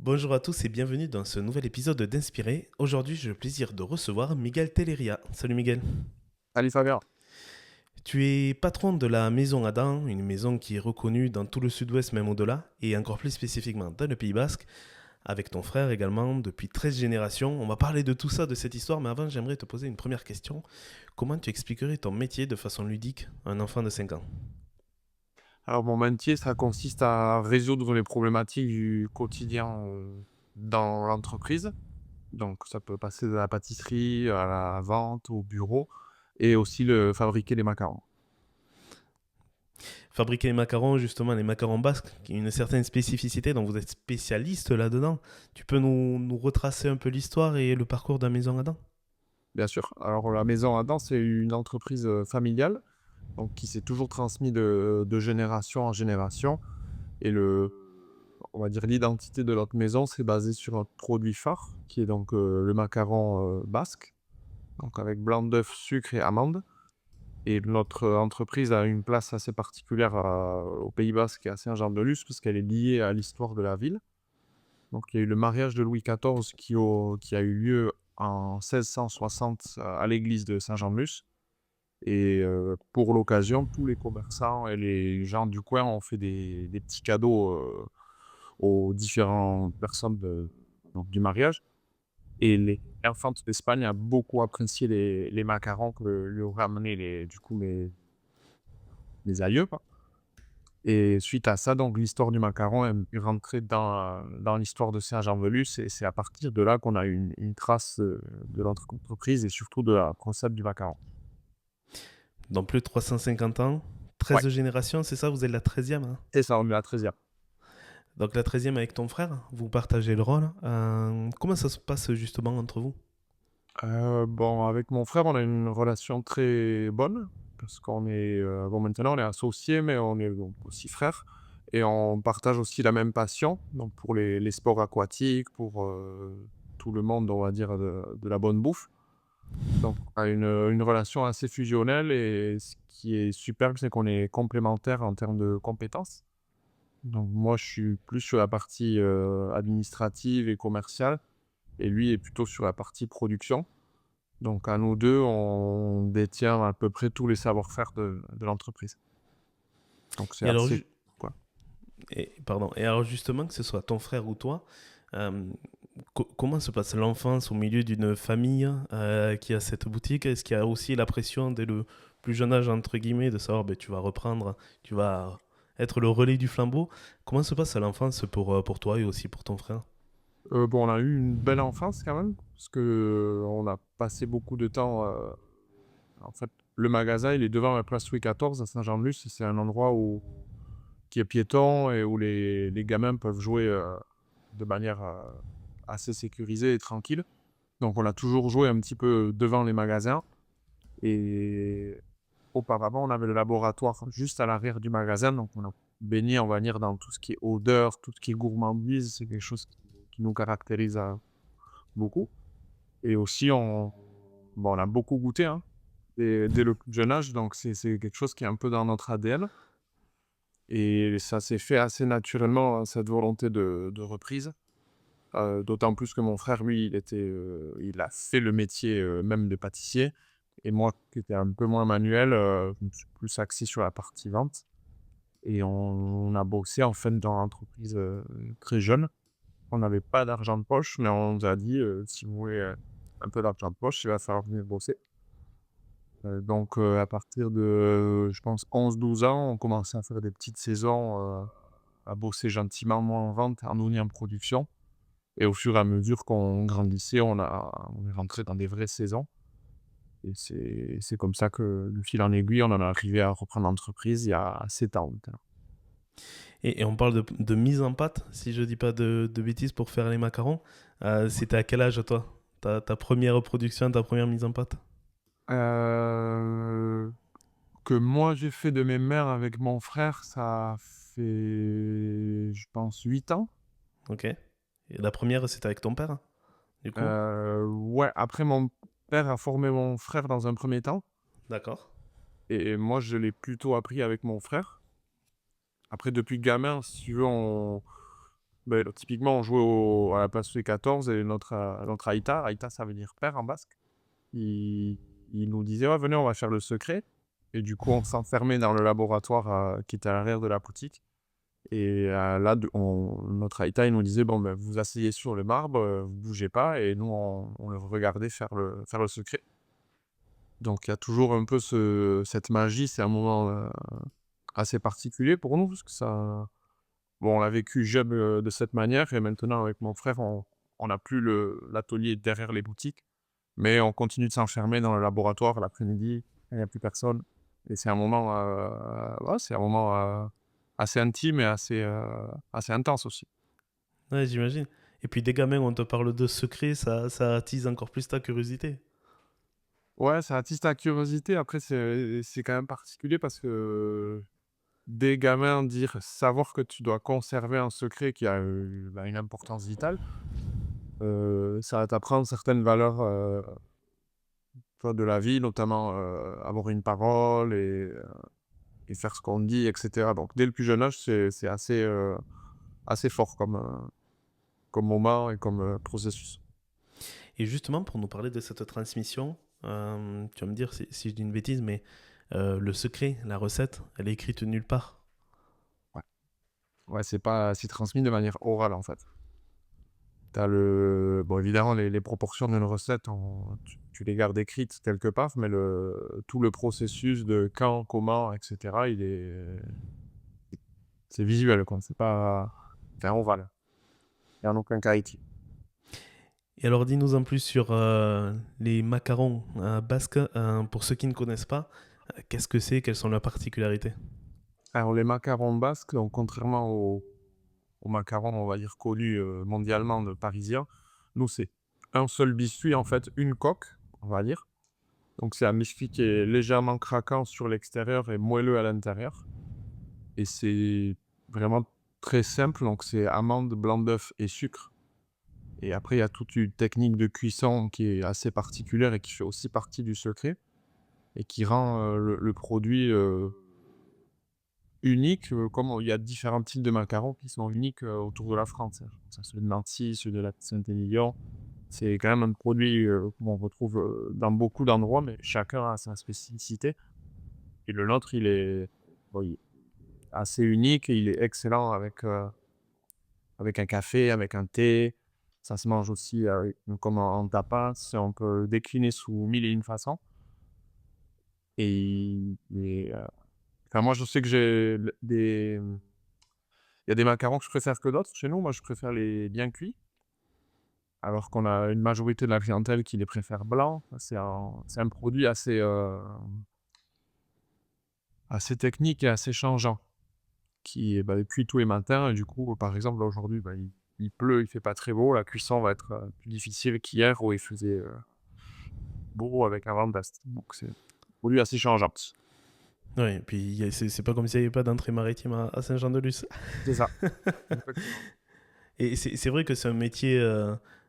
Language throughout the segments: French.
Bonjour à tous et bienvenue dans ce nouvel épisode d'Inspiré. Aujourd'hui, j'ai le plaisir de recevoir Miguel Telleria. Salut Miguel. Salut Fabien. Tu es patron de la Maison Adam, une maison qui est reconnue dans tout le sud-ouest, même au-delà, et encore plus spécifiquement dans le Pays Basque, avec ton frère également, depuis 13 générations. On va parler de tout ça, de cette histoire, mais avant, j'aimerais te poser une première question. Comment tu expliquerais ton métier de façon ludique à un enfant de 5 ans? Alors mon métier, ça consiste à résoudre les problématiques du quotidien dans l'entreprise. Donc ça peut passer de la pâtisserie à la vente, au bureau, et aussi fabriquer les macarons. Fabriquer les macarons, justement, les macarons basques, qui ont une certaine spécificité, donc vous êtes spécialiste là-dedans. Tu peux nous retracer un peu l'histoire et le parcours de la Maison Adam? Bien sûr. Alors la maison Adam, c'est une entreprise familiale, donc qui s'est toujours transmise de génération en génération. Et on va dire l'identité de notre maison, c'est basé sur un produit phare, qui est donc le macaron basque, donc avec blanc d'œuf, sucre et amande. Et notre entreprise a une place assez particulière au Pays Basque et à Saint-Jean-de-Luz, parce qu'elle est liée à l'histoire de la ville. Donc il y a eu le mariage de Louis XIV qui a eu lieu en 1660 à l'église de Saint-Jean-de-Luz. Et pour l'occasion, tous les commerçants et les gens du coin ont fait des petits cadeaux aux différentes personnes donc, du mariage. Et l'infante d'Espagne a beaucoup apprécié les macarons que lui ont ramené du coup, mes aïeux, quoi. Et suite à ça, donc l'histoire du macaron est rentrée dans l'histoire de Saint-Jean-de-Luz, et c'est à partir de là qu'on a une trace, de notre entreprise et surtout de la concept du macaron. Dans plus de 350 ans, Ouais, 13 générations, c'est ça? Vous êtes la 13e, hein? c'est ça, on est la 13e. Donc la 13e avec ton frère, vous partagez le rôle. Comment ça se passe justement entre vous? Bon, avec mon frère, on a une relation très bonne parce qu'on est, bon, maintenant on est associés, mais on est donc aussi frères, et on partage aussi la même passion, donc pour les sports aquatiques, pour, tout le monde, on va dire, de la bonne bouffe. Donc on a une relation assez fusionnelle, et ce qui est super, c'est qu'on est complémentaires en termes de compétences. Donc moi, je suis plus sur la partie, administrative et commerciale, et lui est plutôt sur la partie production. Donc à nous 2, on détient à peu près tous les savoir-faire de l'entreprise. Donc c'est Et alors, assez quoi. et alors justement, que ce soit ton frère ou toi, euh, comment se passe l'enfance au milieu d'une famille qui a cette boutique? Est-ce qu'il y a aussi la pression dès le plus jeune âge, entre guillemets, de savoir ben, tu vas reprendre, tu vas être le relais du flambeau? Comment se passe l'enfance pour toi et aussi pour ton frère? Bon, on a eu une belle enfance quand même, parce que, on a passé beaucoup de temps, en fait, le magasin, il est devant la place Louis XIV à Saint-Jean-de-Luz, et c'est un endroit qui est piéton et où les gamins peuvent jouer, de manière, assez sécurisée et tranquille. Donc on a toujours joué un petit peu devant les magasins, et auparavant, on avait le laboratoire juste à l'arrière du magasin, donc on a baigné, on va dire, dans tout ce qui est odeur, tout ce qui est gourmandise. C'est quelque chose qui nous caractérise, beaucoup. Et aussi on a beaucoup goûté, hein, dès le plus jeune âge, donc c'est quelque chose qui est un peu dans notre ADN, et ça s'est fait assez naturellement, hein, cette volonté de reprise. D'autant plus que mon frère, lui, il a fait le métier, même de pâtissier, et moi qui étais un peu moins manuel, je me suis plus axé sur la partie vente, et on a bossé, en fait, dans l'entreprise, très jeune. On n'avait pas d'argent de poche, mais on nous a dit: «Si vous voulez, un peu d'argent de poche, il va falloir venir bosser». Donc à partir de, je pense 11 12 ans, on commençait à faire des petites saisons, à bosser gentiment, moi en vente, Arnouni en production. Et au fur et à mesure qu'on grandissait, on est rentré dans des vraies saisons, et c'est comme ça que, de fil en aiguille, on en est arrivé à reprendre l'entreprise il y a 7 ans maintenant. Et on parle de mise en pâte, si je dis pas de bêtises, pour faire les macarons. C'était à quel âge, toi? Ta première production, ta première mise en pâte? Heu, que moi j'ai fait de mes mères avec mon frère, ça fait, je pense, 8 ans. Ok. Et la première, c'était avec ton père, du coup? Ouais, après mon père a formé mon frère dans un premier temps, D'accord. et moi je l'ai plutôt appris avec mon frère. Après, depuis gamin, si tu veux, beh, typiquement, on jouait à la place Louis XIV et notre Aïta, Aïta, ça veut dire père en basque. Il il nous disait: «Ouais, venez, on va faire le secret» et du coup, on s'enfermait dans le laboratoire, qui était à l'arrière de la boutique et là, notre Aïta, il nous disait: «Bon, ben, vous asseyez sur le marbre, vous bougez pas» et nous, on le regardait faire le secret. Donc il y a toujours un peu cette magie, c'est un moment, assez particulier pour nous parce que ça bon, on l'a vécu jeune, de cette manière et maintenant avec mon frère, on n'a plus l'atelier derrière les boutiques, mais on continue de s'enfermer dans le laboratoire l'après-midi, quand il y a plus personne et c'est un moment, ouais, c'est un moment, assez intime et assez intense aussi. Ouais, j'imagine. Et puis des gamins, on te parle de secret, ça attise encore plus ta curiosité. Ouais, ça attise ta curiosité. Après, c'est quand même particulier parce que des gamins dire savoir que tu dois conserver un secret qui a, bah, une importance vitale, ça va t'apprendre certaines valeurs, tu vois, de la vie, notamment, avoir une parole et faire ce qu'on dit et cetera. Donc dès le plus jeune âge, c'est assez fort comme moment et comme, processus. Et justement, pour nous parler de cette transmission, tu vas me dire si je dis une bêtise, mais le secret, la recette, elle est écrite nulle part. Ouais. Ouais, c'est transmis de manière orale, en fait. Bon, évidemment, les proportions d'une recette, tu les gardes écrites quelque part, mais tout le processus de quand, comment, et cetera, c'est visuel, quoi. C'est un ovale. Il y a en aucun cas écrit. Et alors, dis-nous en plus sur les macarons basques. Pour ceux qui ne connaissent pas, qu'est-ce que c'est? Quelles sont leurs particularités? Alors, les macarons basques, donc contrairement aux macarons, on va dire, connus mondialement de parisiens, nous, c'est un seul biscuit, en fait, une coque, on va dire. Donc, c'est un biscuit qui est légèrement craquant sur l'extérieur et moelleux à l'intérieur. Et c'est vraiment très simple, donc c'est amandes, blanc d'œuf et sucre. Et après, il y a toute une technique de cuisson qui est assez particulière et qui fait aussi partie du secret et qui rend le produit unique. Comme il y a différents types de macarons qui sont uniques autour de la France, hein. Ça, ceux de Nancy, ceux de la Saint-Émilion. C'est quand même un produit qu'on retrouve dans beaucoup d'endroits, mais chacun a sa spécificité. Et le nôtre, bon, il est assez unique et il est excellent avec un café, avec un thé. Ça se mange aussi comme en tapas. On peut le décliner sous mille et une façons. Enfin, moi, je sais que il y a des macarons que je préfère que d'autres chez nous. Moi, je préfère les bien cuits, alors qu'on a une majorité de la clientèle qui les préfère blancs. C'est un produit assez technique et assez changeant, qui est bah, cuit tous les matins. Et du coup, par exemple, là, aujourd'hui, bah, il pleut, il fait pas très beau. La cuisson va être plus difficile qu'hier où il faisait beau avec un vent d'est. Donc, c'est un produit assez changeant. Oui, et puis c'est pas comme s'il n'y avait pas d'entrée maritime à Saint-Jean-de-Luz. C'est ça. Exactement. Et c'est vrai que c'est un métier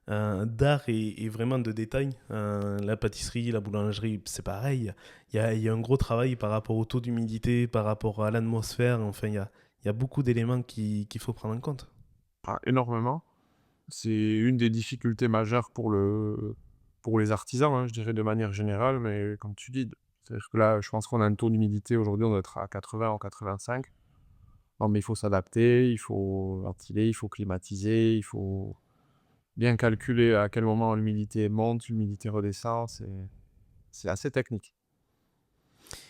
d'art et vraiment de détail. La pâtisserie, la boulangerie, c'est pareil. Il y a un gros travail par rapport au taux d'humidité, par rapport à l'atmosphère. Enfin, il y a beaucoup d'éléments qu'il faut prendre en compte. Ah, énormément. C'est une des difficultés majeures pour les artisans, hein, je dirais de manière générale, mais comme tu dis, c'est-à-dire que là, je pense qu'on a un taux d'humidité aujourd'hui, on doit être à 80 ou 85. Non, mais il faut s'adapter, il faut ventiler, il faut climatiser, il faut bien calculer à quel moment l'humidité monte, l'humidité redescend. C'est assez technique.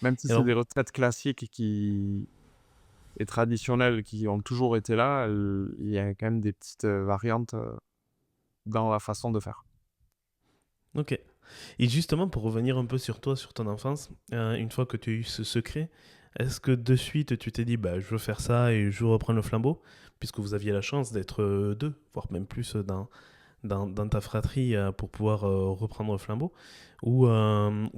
Même si Et c'est alors, des retraites classiques et traditionnelles qui ont toujours été là, il y a quand même des petites variantes dans la façon de faire. ok. Et justement, pour revenir un peu sur toi, sur ton enfance, une fois que tu as eu ce secret, est-ce que de suite tu t'es dit, bah, je veux faire ça et je veux reprendre le flambeau, puisque vous aviez la chance d'être deux, voire même plus dans ta fratrie pour pouvoir reprendre le flambeau, ou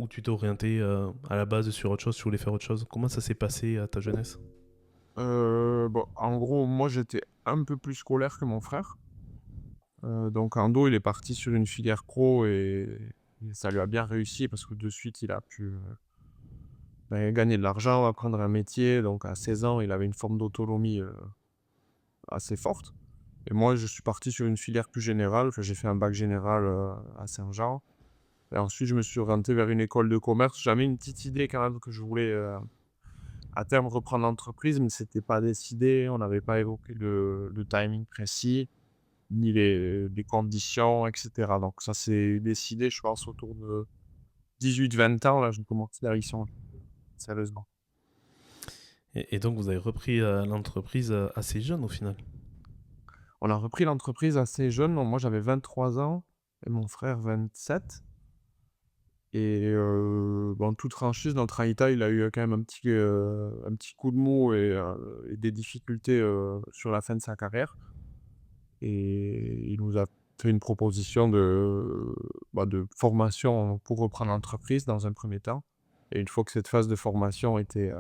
tu t'es orienté à la base sur autre chose, tu voulais faire autre chose? Comment ça s'est passé à ta jeunesse? Bon, en gros, moi, j'étais un peu plus scolaire que mon frère. Donc Ando, il est parti sur une filière pro et ça lui a bien réussi parce que de suite, il a pu, bah, gagner de l'argent, apprendre un métier. Donc à 16 ans, il avait une forme d'autonomie, assez forte. Et moi, je suis parti sur une filière plus générale. Enfin, j'ai fait un bac général, à Saint-Jean et ensuite je me suis orienté vers une école de commerce. J'avais une petite idée quand même que je voulais, à terme reprendre l'entreprise, mais c'était pas décidé. On n'avait pas évoqué le timing précis, ni les conditions et cetera. Donc ça s'est décidé, je pense, autour de 18-20 ans, là, je commençais à y songer, sérieusement. Et donc, vous avez repris l'entreprise assez jeune au final. On a repris l'entreprise assez jeune, donc moi j'avais 23 ans et mon frère 27 et en toute franchise, notre Haïta, il a eu quand même un petit coup de mou et des difficultés, sur la fin de sa carrière et il nous a fait une proposition de formation pour reprendre l'entreprise dans un premier temps et une fois que cette phase de formation était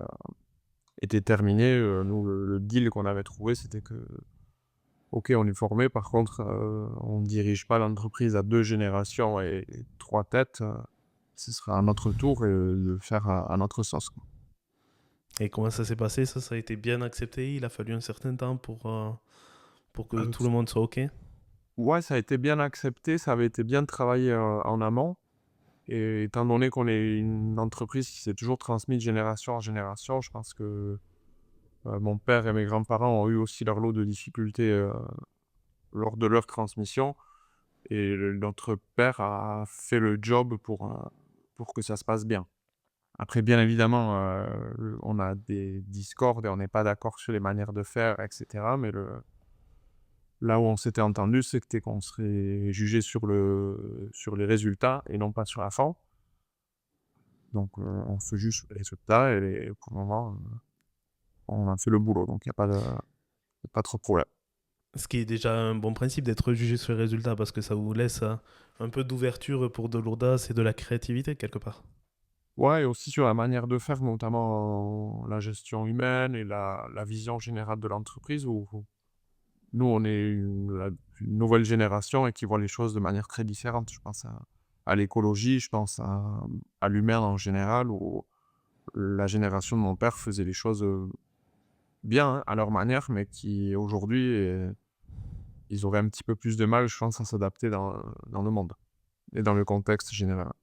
terminée, nous le deal qu'on avait trouvé, c'était que OK, on est formé, par contre, on ne dirige pas l'entreprise à 2 générations et 3 têtes, ce sera à notre tour et de le faire à notre sauce, quoi. Et comment ça s'est passé? Ça a été bien accepté? Il a fallu un certain temps pour que tout le monde soit OK? Ouais, ça a été bien accepté, ça avait été bien travaillé, en amont et étant donné qu'on est une entreprise qui s'est toujours transmise de génération en génération, je pense que, mon père et mes grands-parents ont eu aussi leur lot de difficultés, lors de leur transmission et notre père a fait le job pour que ça se passe bien. Après, bien évidemment, on a des discordes et on n'est pas d'accord sur les manières de faire et cetera, mais là où on s'était entendu, c'était qu'on serait jugé sur les résultats et non pas sur la forme. Donc, on se juge sur les résultats et pour le moment, on a fait le boulot, donc il y a pas trop de problème. Ce qui est déjà un bon principe d'être jugé sur les résultats parce que ça vous laisse un peu d'ouverture pour de l'audace et de la créativité quelque part. Ouais et aussi sur la manière de faire, notamment la gestion humaine et la vision générale de l'entreprise où nous, on est une nouvelle génération et qui voit les choses de manière très différente. Je pense à l'écologie, je pense à l'humain en général, où la génération de mon père faisait les choses, bien, hein, à leur manière, mais qui aujourd'hui, ils auraient un petit peu plus de mal, je pense, à s'adapter dans le monde et dans le contexte général.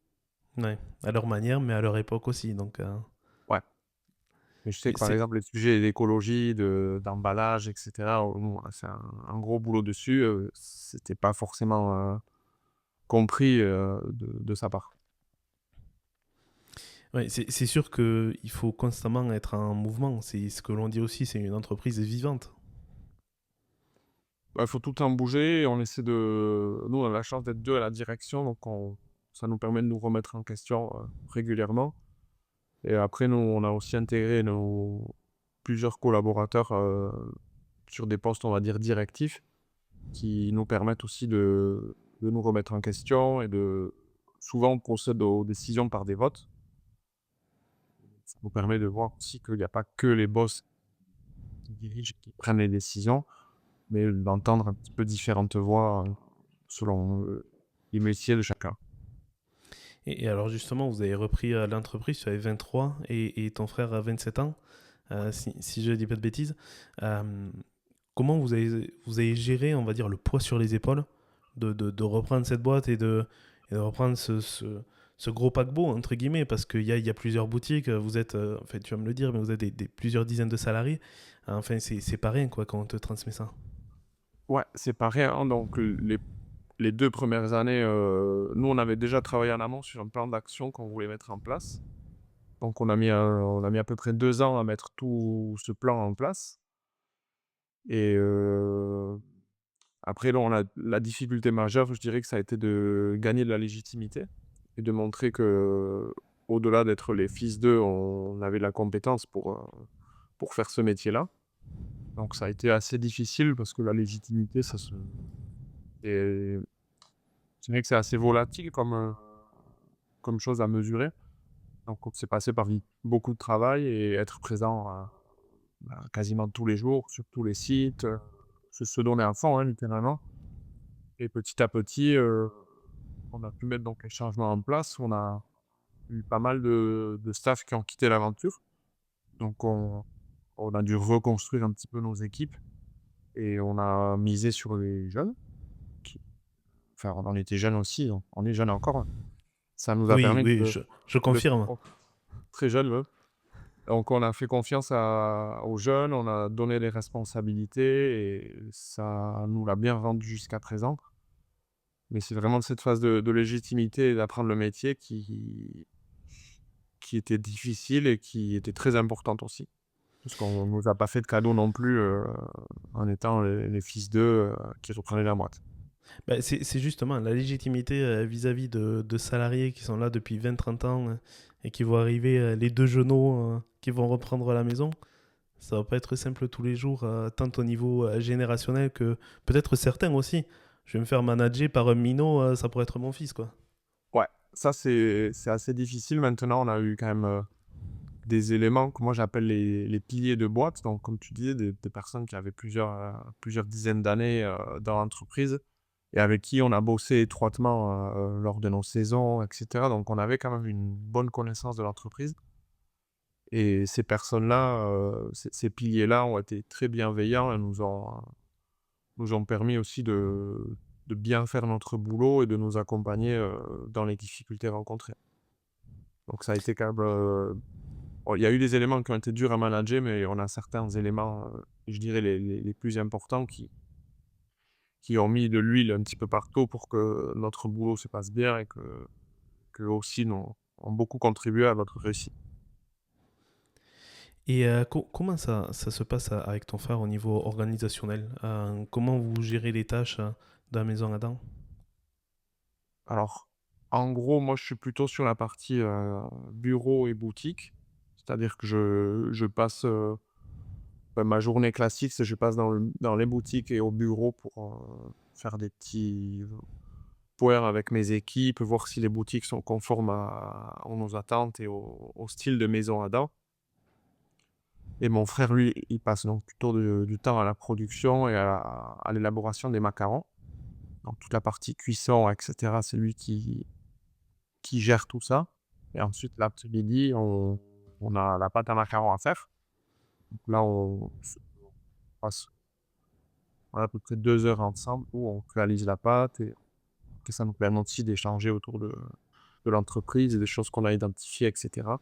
Ouais, à leur manière, mais à leur époque aussi. Donc, Ouais, mais je sais que, par c'est exemple, les sujets d'écologie, d'emballage et cetera, nous, on a fait un gros boulot dessus, c'était pas forcément, compris, de sa part. ouais, c'est sûr qu'il faut constamment être en mouvement. C'est ce que l'on dit aussi, c'est une entreprise vivante. Bah, faut tout le temps bouger et on essaie de nous, on a la chance d'être 2 à la direction, donc on ça nous permet de nous remettre en question, régulièrement et après nous, on a aussi intégré nos plusieurs collaborateurs, sur des postes, on va dire, directifs, qui nous permettent aussi de nous remettre en question et de souvent, on procède aux décisions par des votes. Ça nous permet de voir aussi qu'il n'y a pas que les boss qui dirigent et qui prennent les décisions, mais d'entendre un petit peu différentes voix, selon, les métiers de chacun. Et alors justement, vous avez repris l'entreprise, tu avais 23 et ton frère a 27 ans, si je ne dis pas de bêtises. Euh, Comment vous avez géré, on va dire, le poids sur les épaules de reprendre cette boîte et de reprendre ce gros paquebot, entre guillemets, parce qu'il y a plusieurs boutiques, vous êtes, en fait, tu vas me le dire, mais vous êtes plusieurs dizaines de salariés. Enfin, c'est pas rien, quoi, quand on te transmet ça. Ouais, c'est pareil, hein, donc les 2 premières années, nous, on avait déjà travaillé en amont sur un plan d'action qu'on voulait mettre en place. Donc on a mis à peu près 2 ans à mettre tout ce plan en place et après là, on a la difficulté majeure, je dirais que ça a été de gagner de la légitimité et de montrer que au delà d'être les fils d'eux, on avait la compétence pour faire ce métier-là. Donc ça a été assez difficile parce que la légitimité, ça se et c'est vrai que c'est assez volatile comme chose à mesurer. Donc c'est passé par beaucoup de travail et être présent, quasiment tous les jours sur tous les sites, se donner à fond, hein, littéralement et petit à petit, on a pu mettre donc les changements en place. On a eu pas mal de staff qui ont quitté l'aventure. Donc on a dû reconstruire un petit peu nos équipes et on a misé sur les jeunes qui enfin, on était jeunes aussi, on est jeunes encore, hein. Ça nous a Oui, permis oui, je de faire confirme. très jeunes, ouais. Donc on a fait confiance aux jeunes, on a donné les responsabilités et ça nous l'a bien rendu jusqu'à présent. Mais c'est vraiment cette phase de légitimité et d'apprendre le métier qui était difficile et qui était très importante aussi. Parce qu'on nous a pas fait de cadeaux non plus, en étant les fils d'eux, qui reprenaient la boîte. Bah, c'est justement la légitimité vis-à-vis de salariés qui sont là depuis 20-30 ans et qui vont arriver les deux genoux qui vont reprendre la maison. Ça va pas être simple tous les jours, tant au niveau générationnel que peut-être certains aussi. Je vais me faire manager par un minot, ça pourrait être mon fils, quoi. Ouais, ça c'est assez difficile. Maintenant, on a eu quand même, des éléments que moi j'appelle les piliers de boîte. Donc comme tu disais, des personnes qui avaient plusieurs dizaines d'années, dans l'entreprise et avec qui on a bossé étroitement, lors de nos saisons et cetera. Donc on avait quand même une bonne connaissance de l'entreprise et ces personnes-là, ces piliers-là ont été très bienveillants et nous ont permis aussi de bien faire notre boulot et de nous accompagner, dans les difficultés rencontrées. Donc ça a été quand même, bon, il y a eu des éléments qui ont été durs à manager, mais on a certains éléments, je dirais les plus importants qui ont mis de l'huile un petit peu partout pour que notre boulot se passe bien et qu'eux aussi ont beaucoup contribué à notre réussite. Et comment ça se passe avec ton frère au niveau organisationnel? Comment vous gérez les tâches de la maison Adam? Alors, en gros, moi, je suis plutôt sur la partie, bureau et boutique. C'est-à-dire que je passe, bah, ma journée classique, c'est je passe dans les boutiques et au bureau pour, faire des petits points avec mes équipes, voir si les boutiques sont conformes à nos attentes et au style de maison Adam. Et mon frère, lui, il passe donc plutôt du temps à la production et à l'élaboration des macarons. Donc toute la partie cuisson et cetera, c'est lui qui gère tout ça. Et ensuite, l'après-midi, on a la pâte à macarons à faire. Donc là, on passe à peu près 2 heures ensemble où on réalise la pâte et que ça nous permet aussi d'échanger autour de l'entreprise et des choses qu'on a identifiées, et cetera.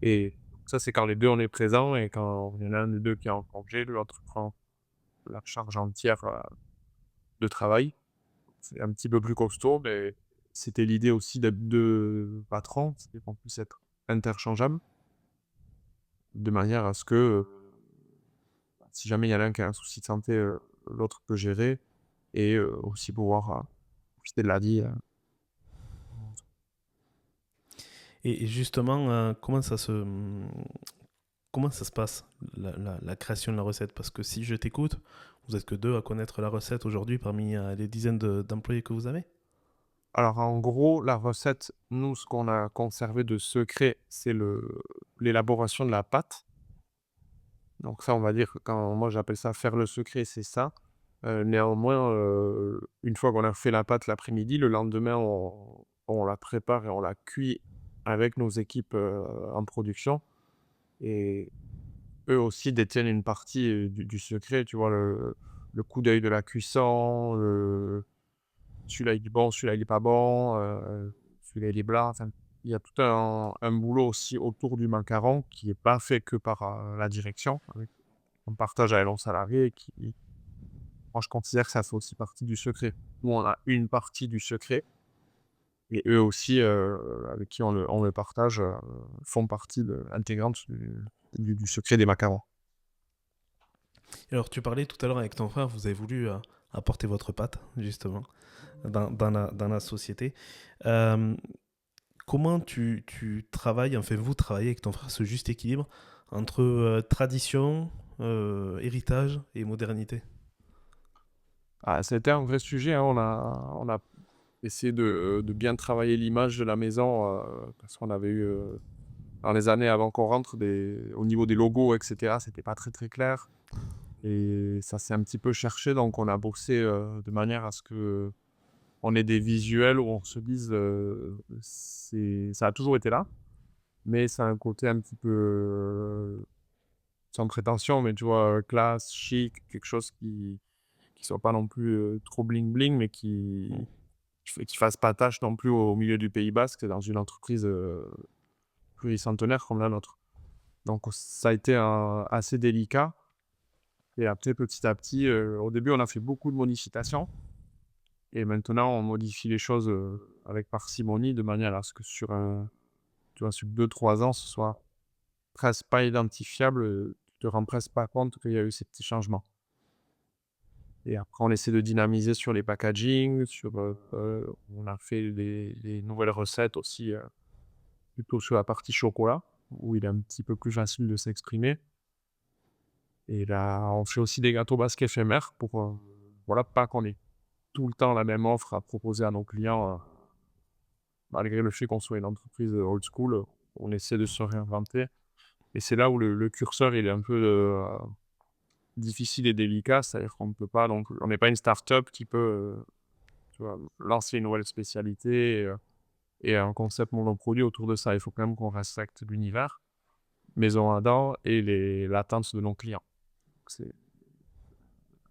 Et ça, c'est quand les 2 on est présents et quand il y en a un des 2 qui est en congé, l'autre prend la charge entière, de travail. C'est un petit peu plus costaud, mais c'était l'idée aussi d'être 2 patrons, c'est qu'on puisse être interchangeables, de manière à ce que, si jamais il y en a un qui a un souci de santé, l'autre peut gérer et aussi pouvoir, profiter de la vie, Et justement, comment ça se passe, la création de la recette? Parce que si je t'écoute, vous êtes que deux à connaître la recette aujourd'hui parmi les dizaines d'employés que vous avez. Alors en gros, la recette, nous, ce qu'on a conservé de secret, c'est l'élaboration de la pâte. Donc ça, on va dire que quand moi j'appelle ça faire le secret, c'est ça. Néanmoins, une fois qu'on a fait la pâte l'après-midi, le lendemain, on la prépare et on la cuit avec nos équipes, en production et eux aussi détiennent une partie, du secret, tu vois? Le coup d'œil de la cuisson, celui-là il est bon, celui-là il est pas bon, celui-là il est blanc, enfin, il y a tout un boulot aussi autour du macaron qui est pas fait que par, la direction, avec on partage avec nos salariés qui moi je considère que ça fait aussi partie du secret. Nous, on a une partie du secret et eux aussi, avec qui on le partage, font partie intégrante du secret des macarons. Alors, tu parlais tout à l'heure avec ton frère, vous avez voulu apporter votre patte, justement, dans la société. Euh, Comment tu travailles, enfin, vous travaillez avec ton frère, ce juste équilibre entre tradition, héritage et modernité? Ah, c'était un vrai sujet, hein, on a essayé de bien travailler l'image de la maison, parce qu'on avait eu, dans les années avant qu'on rentre au niveau des logos et cetera, c'était pas très, très clair et ça s'est un petit peu cherché donc on a bossé, de manière à ce qu'on ait des visuels où on se dise, ça a toujours été là, mais ça a un côté un petit peu, sans prétention, mais tu vois, classe, chic, quelque chose qui soit pas non plus, trop bling bling, mais Mm. qui fasse pas tâche non plus au milieu du Pays basque, dans une entreprise, pluricentenaire comme la nôtre. Donc ça a été assez délicat et après petit à petit, au début on a fait beaucoup de modifications et maintenant on modifie les choses, avec parcimonie de manière à ce que tu vois, sur 2 3 ans, ce soit presque pas identifiable, tu te rends presque pas compte qu'il y a eu ces petits changements. Et après, on essaie de dynamiser sur les packaging, on a fait des nouvelles recettes aussi, plutôt sur la partie chocolat, où il est un petit peu plus facile de s'exprimer. Et là, on fait aussi des gâteaux basques éphémères pour, voilà, pas qu'on ait tout le temps la même offre à proposer à nos clients, malgré le fait qu'on soit une entreprise, old school, on essaie de se réinventer. Et c'est là où le curseur, il est un peu, difficile et délicat. C'est-à-dire qu'on ne peut pas donc on n'est pas une start-up qui peut, tu vois, lancer une nouvelle spécialité et un concept monoproduit autour de ça. Il faut quand même qu'on respecte l'univers, Maison Adam et l'attente de nos clients. C'est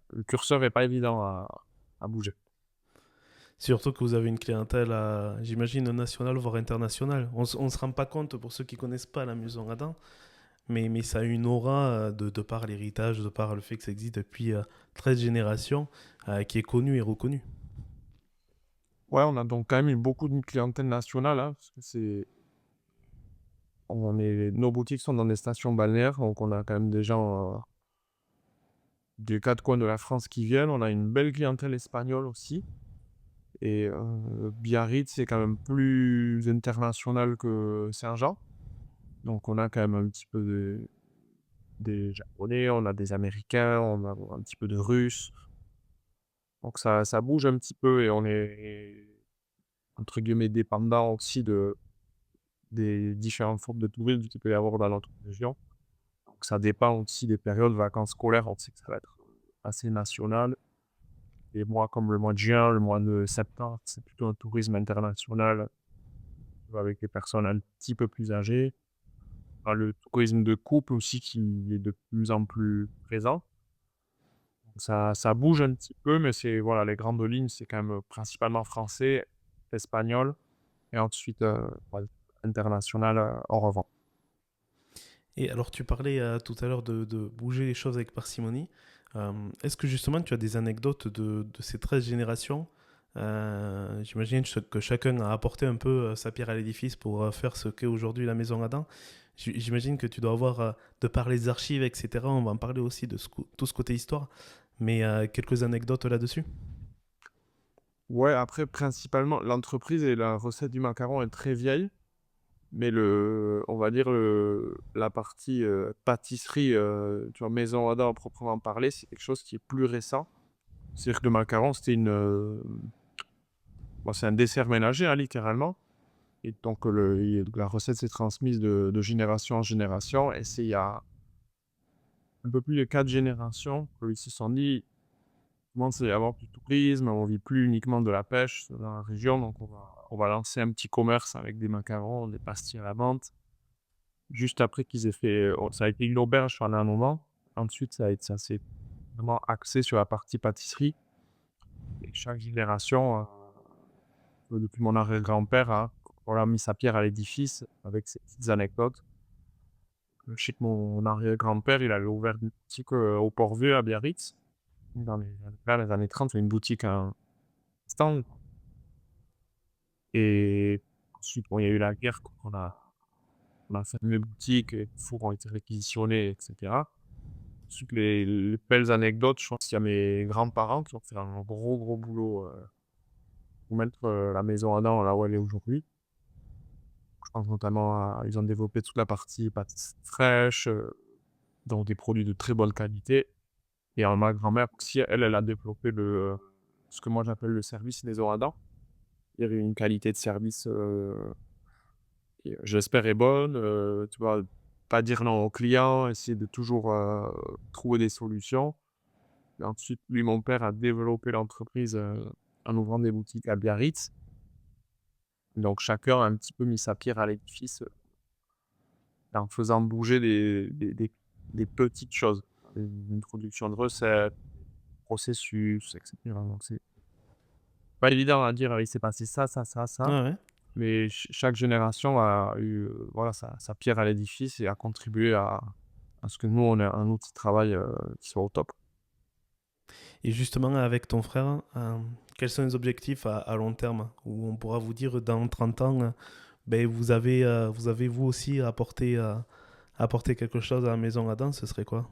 le curseur est pas évident à bouger. Surtout que vous avez une clientèle, j'imagine, nationale, voire internationale. On se rend pas compte, pour ceux qui connaissent pas la maison Adam, mais ça a une aura de par l'héritage, de par le fait que ça existe depuis 13 générations, qui est connue et reconnue. Ouais, on a donc quand même eu beaucoup de clientèle nationale, hein, parce que nos boutiques sont dans des stations balnéaires, donc on a quand même des gens, des 4 coins de la France qui viennent. On a une belle clientèle espagnole aussi. Et Biarritz, c'est quand même plus international que Saint-Jean. Donc on a quand même un petit peu des Japonais, on a des Américains, on a un petit peu de Russes. Donc ça bouge un petit peu et on est, entre guillemets, «dépendant» aussi des différentes formes de tourisme qu'il peut y avoir dans notre région. Donc ça dépend aussi des périodes de vacances scolaires. On sait que ça va être assez national. Les mois comme le mois de juin, le mois de septembre, c'est plutôt un tourisme international, avec des personnes un petit peu plus âgées. Le tourisme de couple aussi qui est de plus en plus présent. Ça bouge un petit peu, mais c'est voilà, les grandes lignes, c'est quand même, principalement français, espagnol et ensuite, ouais, international, en revend. Et alors, tu parlais tout à l'heure de bouger les choses avec parcimonie. Est-ce que justement tu as des anecdotes de ces 13 générations? J'imagine que chacun a apporté un peu sa pierre à l'édifice pour faire ce qu'est aujourd'hui la maison Adam. J'imagine que tu dois avoir, de par les archives, etc., on va en parler aussi de tout ce côté histoire, mais quelques anecdotes là-dessus. Ouais, après principalement l'entreprise et la recette du macaron est très vieille, mais on va dire la partie, pâtisserie, tu vois, maison Adam à proprement parler, c'est quelque chose qui est plus récent. C'est-à-dire que le macaron, c'était bon, c'est un dessert ménager, hein, littéralement. Et donc, la recette s'est transmise de génération en génération. Et c'est il y a un peu plus de 4 générations qu'ils se sont dit, il commence à y avoir du tourisme, on vit plus uniquement de la pêche dans la région, donc on va lancer un petit commerce avec des macarons, des pastilles à la menthe. Juste après qu'ils aient fait, ça a été une auberge pendant un moment. Ensuite, ça s'est vraiment axé sur la partie pâtisserie. Et chaque génération, depuis mon arrière-grand-père, on a mis sa pierre à l'édifice avec ses petites anecdotes. Je sais que mon arrière-grand-père, il avait ouvert une boutique, au Port-Vieux à Biarritz, vers les années 30, une boutique, un stand. Et ensuite, bon, il y a eu la guerre, quoi. On a fermé boutique, et les fours ont été réquisitionnés, et cetera. Ensuite, les belles anecdotes, je pense qu'il y a mes grands-parents qui ont fait un gros, gros boulot, pour mettre, la maison Adam là où elle est aujourd'hui. Je pense notamment à ils ont développé toute la partie pâtes fraîches, donc des produits de très bonne qualité. Et ma grand-mère aussi, elle a développé ce que moi j'appelle le service maison Adam. Il y avait une qualité de service, qui, j'espère est bonne, tu vois? Pas dire non aux clients, essayer de toujours, trouver des solutions. Et ensuite, lui, mon père a développé l'entreprise, en ouvrant des boutiques à Biarritz. Donc chacun a un petit peu mis sa pierre à l'édifice, en faisant bouger des des petites choses, une introduction de recette, processus et cetera. Donc c'est pas évident à dire: «Il s'est passé ça, ça, ça, ça», Ouais, ouais. mais chaque génération a eu, voilà, sa pierre à l'édifice et a contribué à ce que nous, on ait un outil de travail, qui soit au top. Et justement, avec ton frère, quels sont les objectifs à long terme où on pourra vous dire dans 30 ans, ben, vous avez vous aussi apporté quelque chose à la maison Adam, ce serait quoi?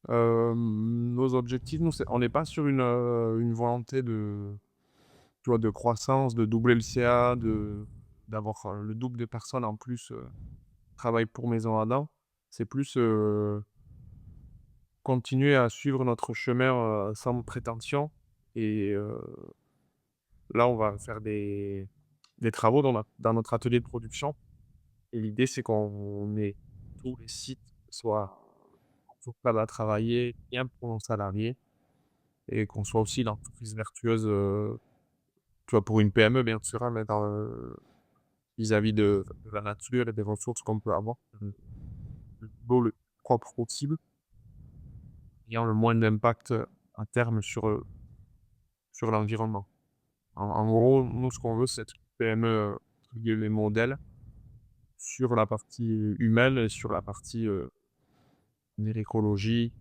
Nos objectifs, nous, c'est on n'est pas sur une volonté de, tu vois, de croissance, de doubler le CA, d'avoir, le double de personnes en plus, travaillent pour Maison Adam. C'est plus, continuer à suivre notre chemin, sans prétention et là, on va faire des travaux dans notre atelier de production et l'idée, c'est qu'on ait tous les sites soient confortables à travailler, bien pour nos salariés et qu'on soit aussi l'entreprise vertueuse, tu vois, pour une PME bien sûr, hein, mais vis-à-vis de la nature et des ressources qu'on peut avoir, le beau, le propre possible, ayant le moins d'impact, à terme sur l'environnement. En gros, nous, ce qu'on veut, c'est être une PME, entre guillemets «modèle» sur la partie humaine et sur la partie, écologie,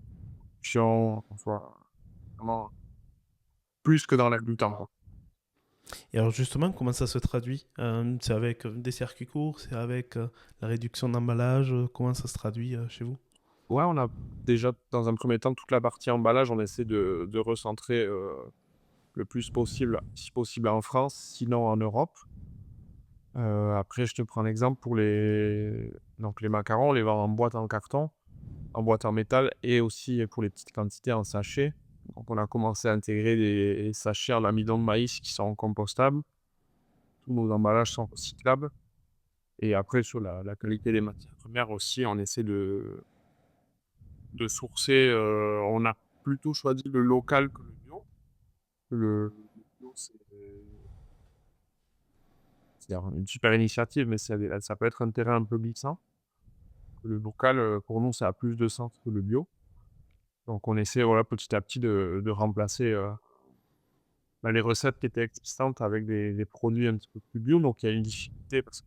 production, qu'on soit vraiment plus que dans l'air du temps, quoi. Et alors justement, comment ça se traduit? C'est avec des circuits courts, c'est avec la réduction d'emballage, comment ça se traduit chez vous? Ouais, on a déjà, dans un premier temps, toute la partie emballage, on essaie de recentrer, le plus possible, si possible en France, sinon en Europe. Après, je te prends l'exemple pour les macarons, on les vend en boîte en carton, en boîte en métal et aussi pour les petites quantités en sachet. Donc on a commencé à intégrer des sachets en amidon de maïs qui sont compostables. Tous nos emballages sont recyclables et après sur la qualité des matières premières aussi, on essaie de sourcer, on a plutôt choisi le local que le bio. Le bio, c'est une super initiative, mais ça peut être un terrain un peu glissant. Le local, pour nous, ça a plus de sens que le bio. Donc on essaie, voilà, petit à petit de remplacer, bah, les recettes qui étaient existantes avec des produits un petit peu plus bio. Donc il y a une difficulté parce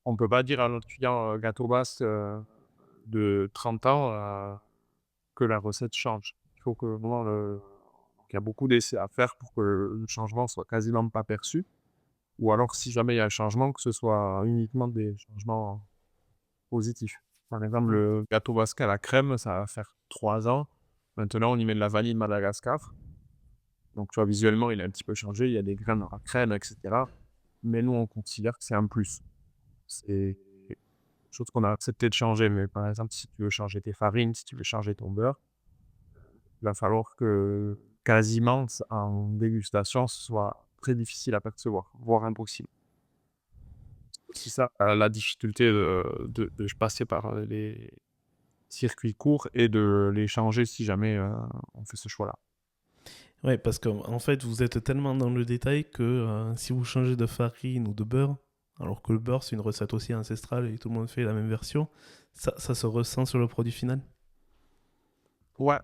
qu'on peut pas dire à notre client, gâteau basque, de 30 ans, que la recette change. Il faut que vraiment donc il y a beaucoup d'essais à faire pour que le changement soit quasiment pas perçu ou alors si jamais il y a un changement, que ce soit uniquement des changements positifs. Par exemple, Mm. le gâteau basque à la crème, ça va faire 3 ans. Maintenant, on y met de la vanille de Madagascar. Donc, tu vois, visuellement, il a un petit peu changé. Il y a des graines à crème, et cetera. Mais nous, on considère que c'est un plus. C'est quelque chose qu'on a accepté de changer. Mais par exemple, si tu veux changer tes farines, si tu veux changer ton beurre, il va falloir que quasiment en dégustation, ce soit très difficile à percevoir, voire impossible. C'est ça, la difficulté, de passer par, les circuits courts et de les changer si jamais, on fait ce choix-là. Ouais, parce qu'en en fait, vous êtes tellement dans le détail que si vous changez de farine ou de beurre, alors que le beurre, c'est une recette aussi ancestrale et tout le monde fait la même version, ça se ressent sur le produit final. Ouais,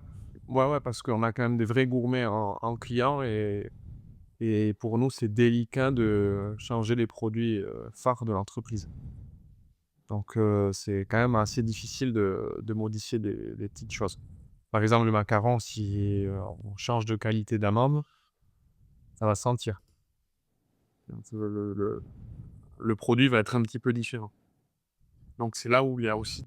ouais, ouais, parce qu'on a quand même des vrais gourmets en clients et pour nous, c'est délicat de changer les produits, phares de l'entreprise. Donc c'est quand même assez difficile de modifier des petites choses. Par exemple, le macaron, si, on change de qualité d'amande, ça va se sentir. Donc le produit va être un petit peu différent. Donc c'est là où il y a aussi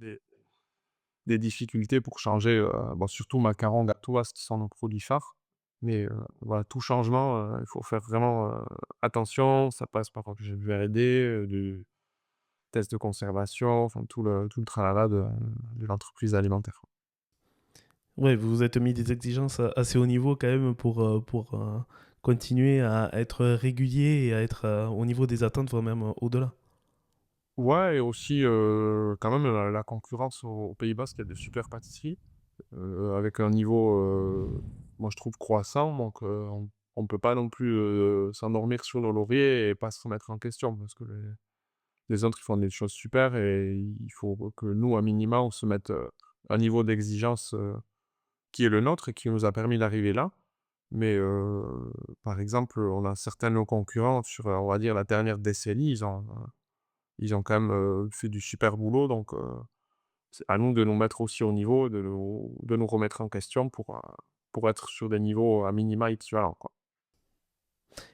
des difficultés pour changer, bon surtout macarons, gâteaux, ce qui sont nos produits phares. Mais, voilà, tout changement, il faut faire vraiment, attention. Ça passe par du R&D, du test de conservation, enfin tout le tralala de l'entreprise alimentaire. Ouais, vous vous êtes mis des exigences assez haut niveau quand même pour continuer à être régulier et à être au niveau des attentes, voire même au-delà. Ouais et aussi, quand même la concurrence aux Pays-Bas, parce qu'il y a des super pâtisseries, avec un niveau, moi je trouve croissant donc, on peut pas non plus, s'endormir sur nos lauriers et pas se remettre en question parce que Les autres, ils font des choses super et il faut que nous, à minima, on se mette, un niveau d'exigence, qui est le nôtre et qui nous a permis d'arriver là. Mais, par exemple, on a certains de nos concurrents sur, on va dire la dernière décennie, ils ont quand même, fait du super boulot donc, c'est à nous de nous mettre aussi au niveau, de nous remettre en question pour être sur des niveaux à minima équivalents, quoi.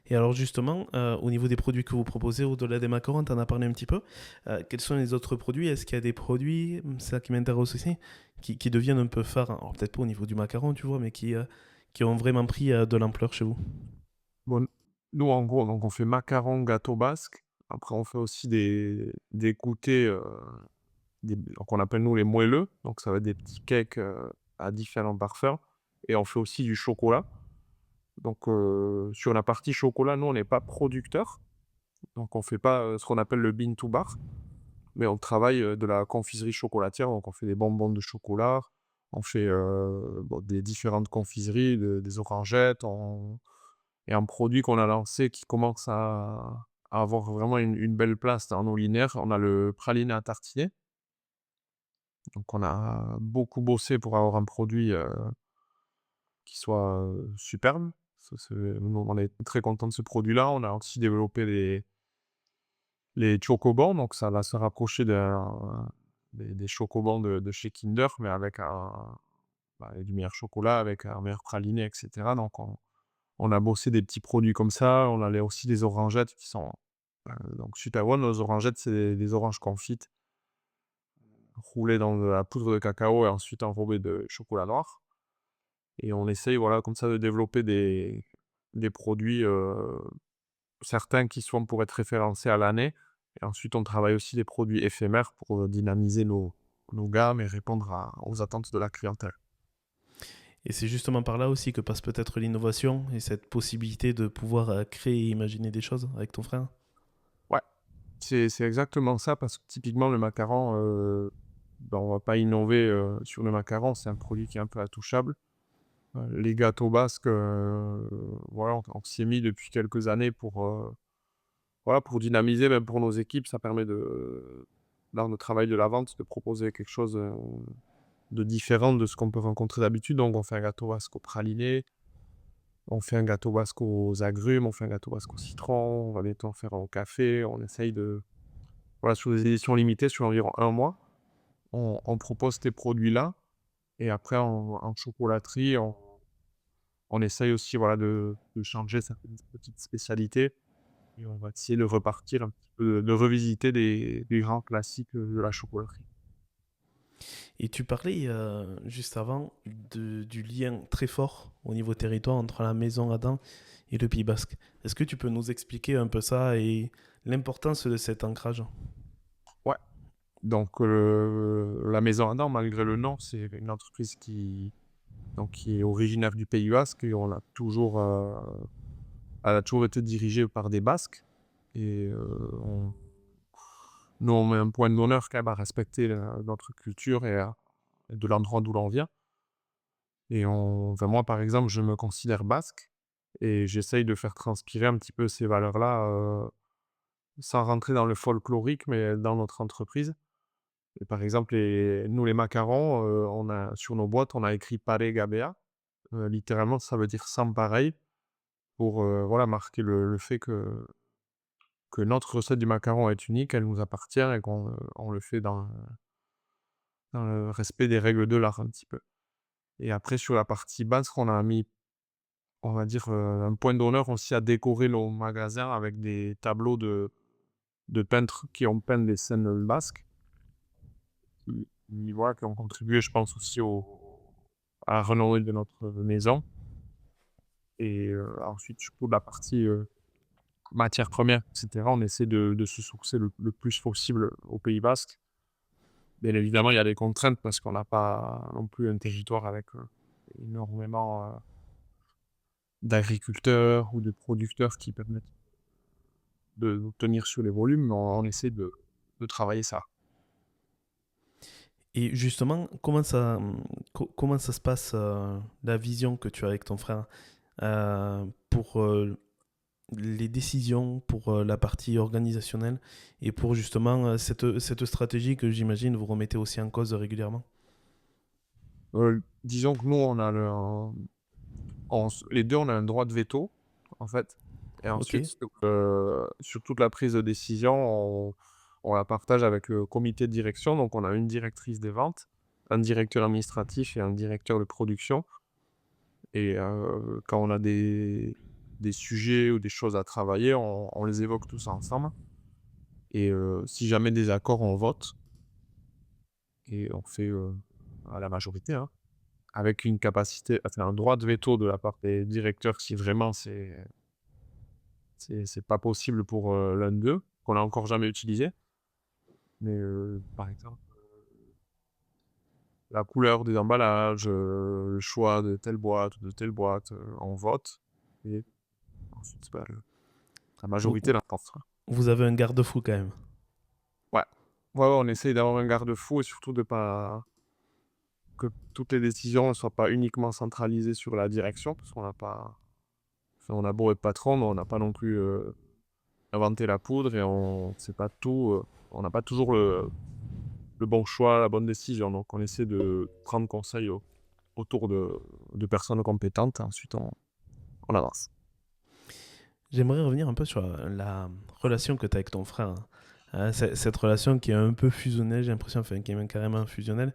Et alors justement, au niveau des produits que vous proposez, au-delà des macarons, tu en as parlé un petit peu. Quels sont les autres produits? Est-ce qu'il y a des produits, c'est ça qui m'intéresse aussi, qui deviennent un peu phares, alors peut-être pas au niveau du macaron, tu vois, mais qui ont vraiment pris de l'ampleur chez vous? Bon, nous, en gros, donc on fait macarons, gâteau basque. Après, on fait aussi des goûters, qu'on appelle nous les moelleux. Donc ça va être des petits cakes, à différents parfums et on fait aussi du chocolat. Donc, sur la partie chocolat, nous, on n'est pas producteur, donc on fait pas, ce qu'on appelle le bean to bar, mais on travaille, de la confiserie chocolatière. Donc on fait des bonbons de chocolat, on fait, bon, des différentes confiseries, des orangettes, et un produit qu'on a lancé qui commence à avoir vraiment une belle place dans nos linéaires, on a le praliné à tartiner. Donc on a beaucoup bossé pour avoir un produit, qui soit, superbe. Ça c'est nous on est très contents de ce produit-là. On a aussi développé les chocobons, donc ça va se rapprocher des chocobons de chez Kinder, mais avec du meilleur chocolat, avec un meilleur praliné et cetera. Donc on a bossé des petits produits comme ça. On a les aussi des orangettes qui sont, donc super bonnes. Nos orangettes, c'est des oranges confites roulées dans de la poudre de cacao et ensuite enrobées de chocolat noir. Et on essaye, voilà, comme ça, de développer des produits, certains qui sont pour être référencés à l'année. Et ensuite, on travaille aussi des produits éphémères pour, dynamiser nos gammes et répondre aux attentes de la clientèle. Et c'est justement par là aussi que passe peut-être l'innovation et cette possibilité de pouvoir créer et imaginer des choses avec ton frère. Ouais, c'est exactement ça parce que typiquement le macaron, bah, on va pas innover, sur le macaron, c'est un produit qui est un peu intouchable. Les gâteaux basques, voilà, on s'y est mis depuis quelques années pour, voilà, pour dynamiser, même pour nos équipes, ça permet dans le travail de la vente, de proposer quelque chose, de différent de ce qu'on peut rencontrer d'habitude. Donc on fait un gâteau basque au praliné, on fait un gâteau basque aux agrumes, on fait un gâteau basque au citron, on va bientôt en faire un au café. On essaye de voilà, sur des éditions limitées, sur environ un mois, on propose ces produits-là et après en chocolaterie, on essaye aussi, voilà, de changer certaines petites spécialités et on va essayer de repartir un petit peu, de revisiter des grands classiques, de la chocolaterie. Et tu parlais juste avant du lien très fort au niveau territoire entre la maison Adam et le Pays Basque. Est-ce que tu peux nous expliquer un peu ça et l'importance de cet ancrage? Ouais, donc la maison Adam, malgré le nom, c'est une entreprise qui est originaire du Pays basque et elle a toujours été dirigée par des Basques et nous, on met un point d'honneur quand même à respecter, notre culture et de l'endroit d'où l'on vient. Et enfin, moi, par exemple, je me considère basque et j'essaye de faire transpirer un petit peu ces valeurs-là, sans rentrer dans le folklorique, mais dans notre entreprise. Et par exemple, nous, les macarons, sur nos boîtes, on a écrit Pare Gabea. Littéralement, ça veut dire sans pareil, pour voilà, marquer le fait que notre recette du macaron est unique, elle nous appartient et on le fait dans le respect des règles de l'art un petit peu. Et après sur la partie basse, on a mis, on va dire, un point d'honneur aussi à décorer nos magasins avec des tableaux de peintres qui ont peint des scènes basques, voilà, qui ont contribué, je pense, aussi à la renommée de notre maison. Et ensuite, pour la partie, matières premières et cetera, on essaie de se sourcer le plus possible au Pays basque. Bien évidemment, il y a des contraintes parce qu'on n'a pas non plus un territoire avec, énormément, d'agriculteurs ou de producteurs qui permettent de nous tenir sur les volumes, mais on essaie de travailler ça. Et justement, comment ça se passe la vision que tu as avec ton frère pour les décisions, pour la partie organisationnelle et pour justement cette stratégie que j'imagine vous remettez aussi en cause régulièrement. Disons que nous, on a les deux, on a un droit de veto, en fait. Et Ok, ensuite, sur toute la prise de décision, on la partage avec le comité de direction. Donc, on a une directrice des ventes, un directeur administratif et un directeur de production. Et quand on a des sujets ou des choses à travailler, on les évoque tous ensemble. Et si jamais des accords, on vote et on fait à la majorité, hein, avec une capacité, enfin un droit de veto de la part des directeurs si vraiment c'est pas possible pour l'un d'eux, qu'on n'a encore jamais utilisé. Mais par exemple, la couleur des emballages, le choix de telle boîte ou de telle boîte, on vote. Et ensuite, bah, la vous, majorité l'emportera. vous avez un garde-fou quand même. Ouais. Ouais, ouais, on essaye d'avoir un garde-fou et surtout de pas que toutes les décisions ne soient pas uniquement centralisées sur la direction, parce qu'on n'a pas, enfin, on a beau être patron, mais on n'a pas non plus inventé la poudre et on sait pas tout, on n'a pas toujours le bon choix, la bonne décision. Donc on essaie de prendre conseil autour de personnes compétentes, et ensuite on avance. J'aimerais revenir un peu sur la relation que tu as avec ton frère, hein. Cette relation qui est un peu fusionnelle, j'ai l'impression, enfin, qui est même carrément fusionnelle.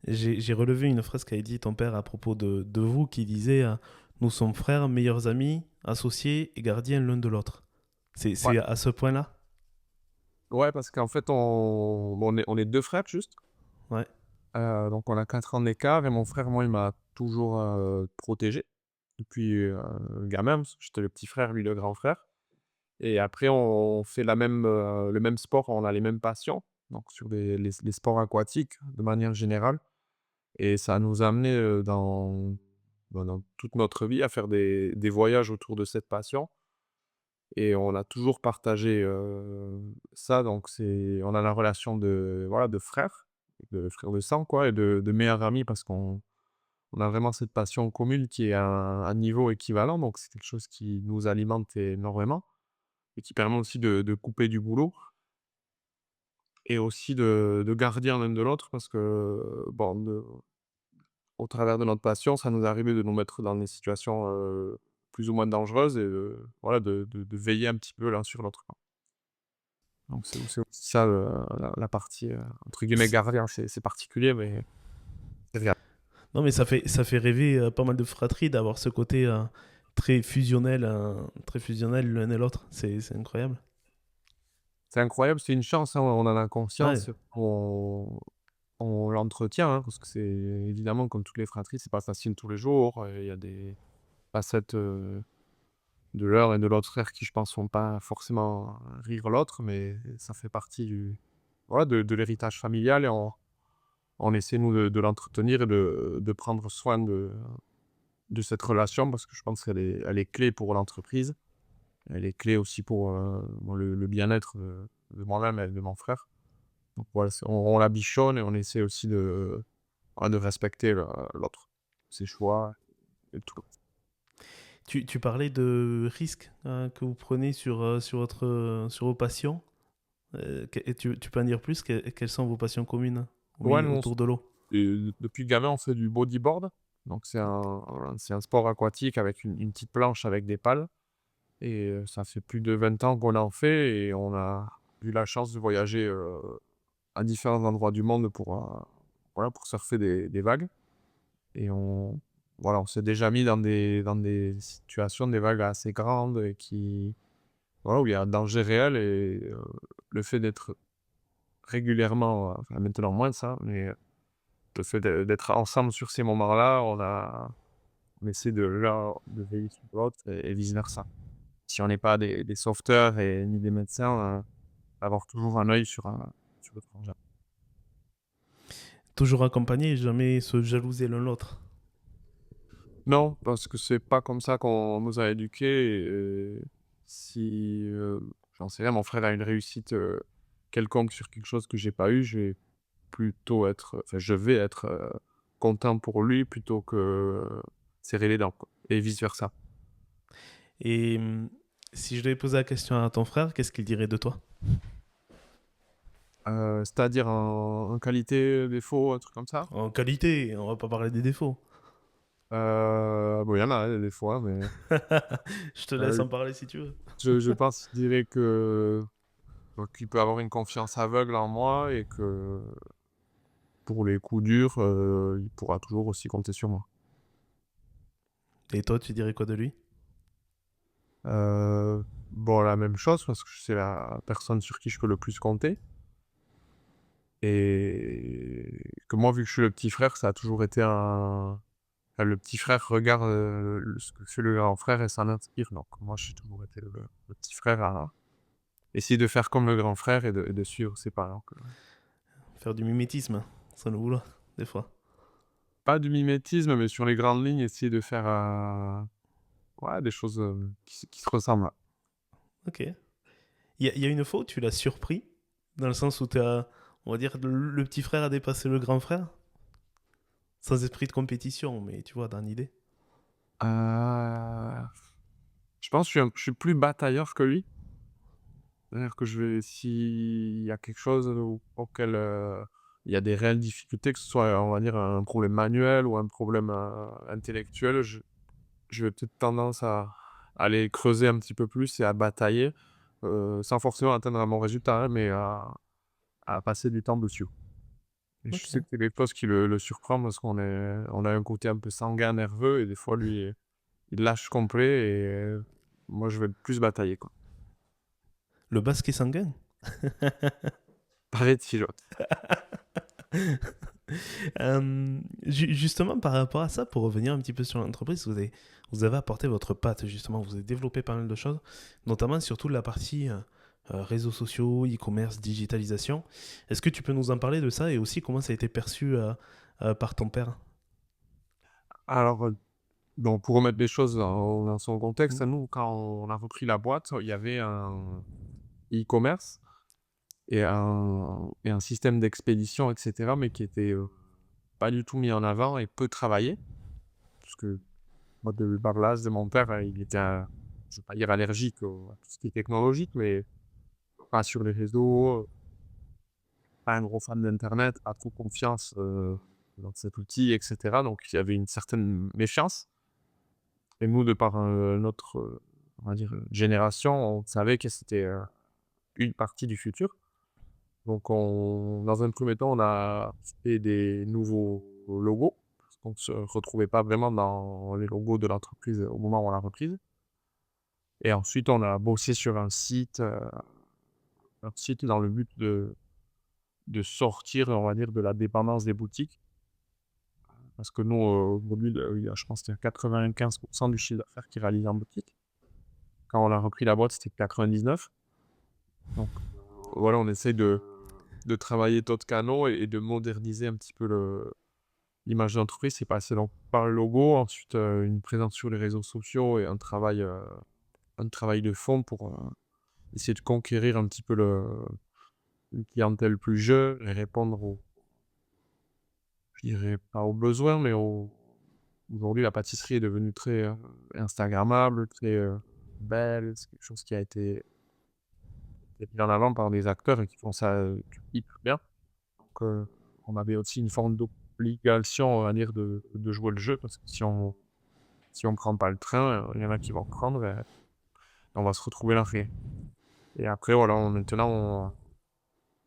J'ai relevé une phrase qu'avait dit ton père à propos de vous qui disait nous sommes frères, meilleurs amis, associés et gardiens l'un de l'autre. Ouais. C'est à ce point-là. Ouais, parce qu'en fait, on est deux frères juste. Ouais. Donc on a 4 ans d'écart et mon frère, moi, il m'a toujours protégé depuis gamin, parce que j'étais le petit frère, lui le grand frère. Et après, on fait le même sport, on a les mêmes passions, donc sur les sports aquatiques de manière générale. Et ça nous a amené dans toute notre vie à faire des voyages autour de cette passion. Et on a toujours partagé ça, donc on a la relation de, voilà, de frère de sang, quoi, et de meilleurs amis parce qu'on a vraiment cette passion commune qui est à un niveau équivalent, donc c'est quelque chose qui nous alimente énormément et qui permet aussi de couper du boulot et aussi de garder l'un de l'autre parce que, bon, au travers de notre passion, ça nous est arrivé de nous mettre dans des situations, plus ou moins dangereuses et voilà, de veiller un petit peu l'un sur l'autre, quoi. Donc c'est aussi ça, la partie, entre guillemets «gardien», c'est particulier, mais c'est vrai. Non, mais ça fait rêver pas mal de fratries d'avoir ce côté très fusionnel l'un et l'autre. C'est incroyable. C'est incroyable, c'est une chance, hein, on en a Ouais. conscience, on l'entretient, hein, parce que c'est évidemment comme toutes les fratries, c'est pas facile tous les jours, il y a des facettes, de l'un et de l'autre frère qui, je pense, font pas forcément rire l'autre, mais ça fait partie voilà, de l'héritage familial et on essaie nous de l'entretenir et de prendre soin de cette relation parce que je pense qu'elle est clé pour l'entreprise. Elle est clé aussi pour, bon, le bien-être de moi-même et de mon frère. Donc voilà, on la bichonne et on essaie aussi voilà, de respecter l'autre, ses choix et tout. Tu parlais de risques que vous prenez sur vos passions. Et tu peux en dire plus quelles sont vos passions communes Ouais, nous, autour de l'eau? depuis gamin, on fait du bodyboard. Donc c'est un sport aquatique avec une petite planche avec des pales et ça fait plus de 20 ans qu'on en fait et on a eu la chance de voyager, à différents endroits du monde voilà, pour surfer des vagues et voilà, on s'est déjà mis dans des situations, des vagues assez grandes et voilà, où il y a un danger réel et le fait d'être régulièrement, enfin maintenant moins ça, mais le fait d'être ensemble sur ces moments-là, on essaie de veiller sur l'autre et vice versa. Si on n'est pas des sauveteurs et ni des médecins, avoir toujours un œil sur l'autre engin. Toujours accompagné, jamais se jalouser l'un l'autre. Non, parce que c'est pas comme ça qu'on nous a éduqués et si, j'en sais rien, mon frère a une réussite, quelconque sur quelque chose que j'ai pas eu, je vais être, content pour lui plutôt que serrer les dents, quoi et vice versa. Et Si je devais poser la question à ton frère, qu'est-ce qu'il dirait de toi? C'est-à-dire en qualité, défaut, un truc comme ça? En qualité, on va pas parler des défauts. Bon, il y en a des fois, mais Je te laisse euh, en parler si tu veux. je pense qu'il dirait que qu'il peut avoir une confiance aveugle en moi et que pour les coups durs, il pourra toujours aussi compter sur moi. Et toi, tu dirais quoi de lui? Bon, la même chose, parce que c'est la personne sur qui je peux le plus compter. Et que moi, vu que je suis le petit frère, ça a toujours été un... enfin, le petit frère regarde ce que fait le grand frère et s'en inspire. Donc moi, j'ai toujours été le petit frère à essayer de faire comme le grand frère et de suivre ses parents, quoi. Faire du mimétisme, ça nous boulot, des fois. Pas du mimétisme, mais sur les grandes lignes, essayer de faire ouais, des choses qui se ressemblent. Ok. Il y a une fois où tu l'as surpris, dans le sens où tu as, on va dire, le petit frère a dépassé le grand frère, sans esprit de compétition, mais tu vois, dans l'idée. Euh, je pense que je suis plus batailleur que lui. C'est-à-dire que je vais, s'il y a quelque chose auquel il y a des réelles difficultés, que ce soit, on va dire, un problème manuel ou un problème intellectuel, je vais peut-être tendance à aller creuser un petit peu plus et à batailler, sans forcément atteindre un bon résultat, hein, mais à passer du temps dessus. Et je sais Ok. que c'est quelque chose qui le surprend parce on a un côté un peu sanguin, nerveux, et des fois, lui, il lâche complet et moi, je vais plus batailler, quoi. Le basque est sanguin. Paraît-il. Justement, par rapport à ça, pour revenir un petit peu sur l'entreprise, vous avez apporté votre patte, justement. Vous avez développé pas mal de choses, notamment surtout la partie réseaux sociaux, e-commerce, digitalisation. Est-ce que tu peux nous en parler de ça et aussi comment ça a été perçu par ton père? Alors, donc pour remettre les choses dans son Mm. contexte, nous, quand on a repris la boîte, il y avait un e-commerce et un système d'expédition, et cetera, mais qui était, pas du tout mis en avant et peu travaillé. Parce que moi, par l'âge de mon père, il était je vais pas dire allergique à tout ce qui est technologique, mais pas sur les réseaux, pas un gros fan d'internet, pas trop confiance, dans cet outil, et cetera. Donc il y avait une certaine méfiance. Et nous, de par, notre, on va dire, génération, on savait que c'était, une partie du futur. Donc dans un premier temps, on a fait des nouveaux logos, parce qu'on ne se retrouvait pas vraiment dans les logos de l'entreprise au moment où on l'a reprise. Et ensuite, on a bossé sur un site dans le but de sortir, on va dire, de la dépendance des boutiques. Parce que nous, aujourd'hui, il y a, je pense qu'il y a 95 du chiffre d'affaires qui est réalisé en boutique. Quand on a repris la boîte, c'était 99. Donc voilà, on essaye de travailler d'autres canaux et de moderniser un petit peu l'image d'entreprise. C'est passé donc par le logo, ensuite une présence sur les réseaux sociaux et un travail de fond pour essayer de conquérir un petit peu une clientèle plus jeune et répondre je dirais pas aux besoins, mais aujourd'hui la pâtisserie est devenue très instagrammable, très belle. C'est quelque chose qui a été mis en avant par des acteurs et qui font ça hyper bien. Donc, on avait aussi une forme d'obligation, on va dire, de jouer le jeu, parce que si on prend pas le train, il y en a qui vont prendre et on va se retrouver là rien. Et après, voilà, maintenant,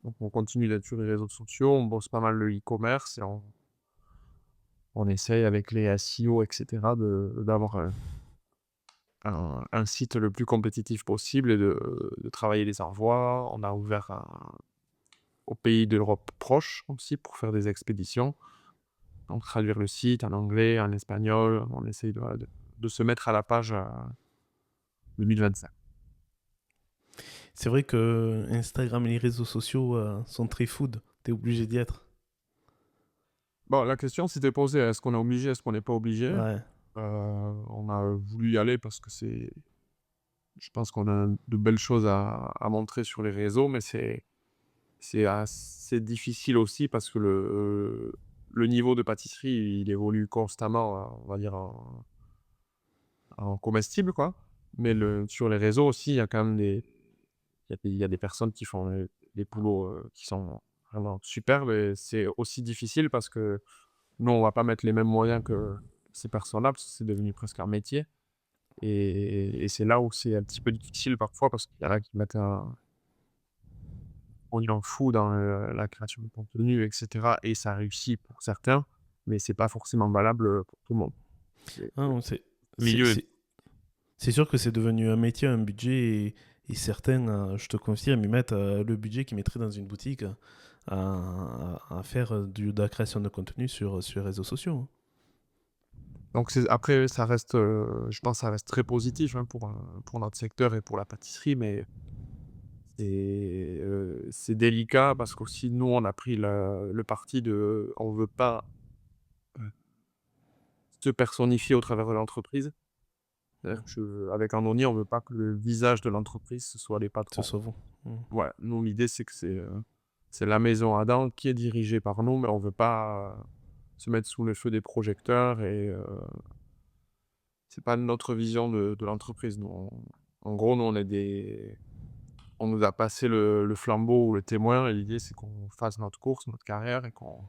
donc on continue d'être sur les réseaux sociaux, on bosse pas mal le e-commerce et on essaye avec les SEO, et cetera, d'avoir un site le plus compétitif possible et de travailler les envois. On a ouvert aux pays d'Europe proche aussi pour faire des expéditions. Donc traduire le site en anglais, en espagnol, on essaye de se mettre à la page 2025. C'est vrai que Instagram et les réseaux sociaux sont très food. T'es obligé d'y être. Bon, la question s'était posée, est-ce qu'on est obligé, est-ce qu'on n'est pas obligé? Ouais. On a voulu y aller parce que je pense qu'on a de belles choses à montrer sur les réseaux, mais c'est assez difficile aussi parce que le niveau de pâtisserie, il évolue constamment, on va dire en comestible, quoi. Mais sur les réseaux aussi, il y a quand même il y a des personnes qui font des boulots qui sont vraiment superbes et c'est aussi difficile parce que nous, on va pas mettre les mêmes moyens que ces personnes-là parce que c'est devenu presque un métier. Et c'est là où c'est un petit peu difficile parfois parce qu'il y en a qui mettent un pognon fou dans la création de contenu, etc. Et ça réussit pour certains, mais c'est pas forcément valable pour tout le monde. C'est Ah, le non, c'est, milieu. c'est- c'est sûr que c'est devenu un métier, un budget, et certains, je te confirme, ils mettent le budget qu'ils mettraient dans une boutique à faire de la création de contenu sur les réseaux sociaux, hein. Donc après, ça reste, je pense, que ça reste très positif hein, pour notre secteur et pour la pâtisserie, mais c'est délicat parce qu'aussi nous, on a pris le parti de, on veut pas euh, se personnifier au travers de l'entreprise. C'est-à-dire avec Andoni, on veut pas que le visage de l'entreprise, ce soit les Ce patrons. soit vous. Mm. Ouais, nous, l'idée, c'est que c'est la maison Adam qui est dirigée par nous, mais on veut pas se mettre sous le feu des projecteurs et c'est pas notre vision de l'entreprise. Nous, en gros, nous, on nous a passé le flambeau ou le témoin et l'idée, c'est qu'on fasse notre course, notre carrière et qu'on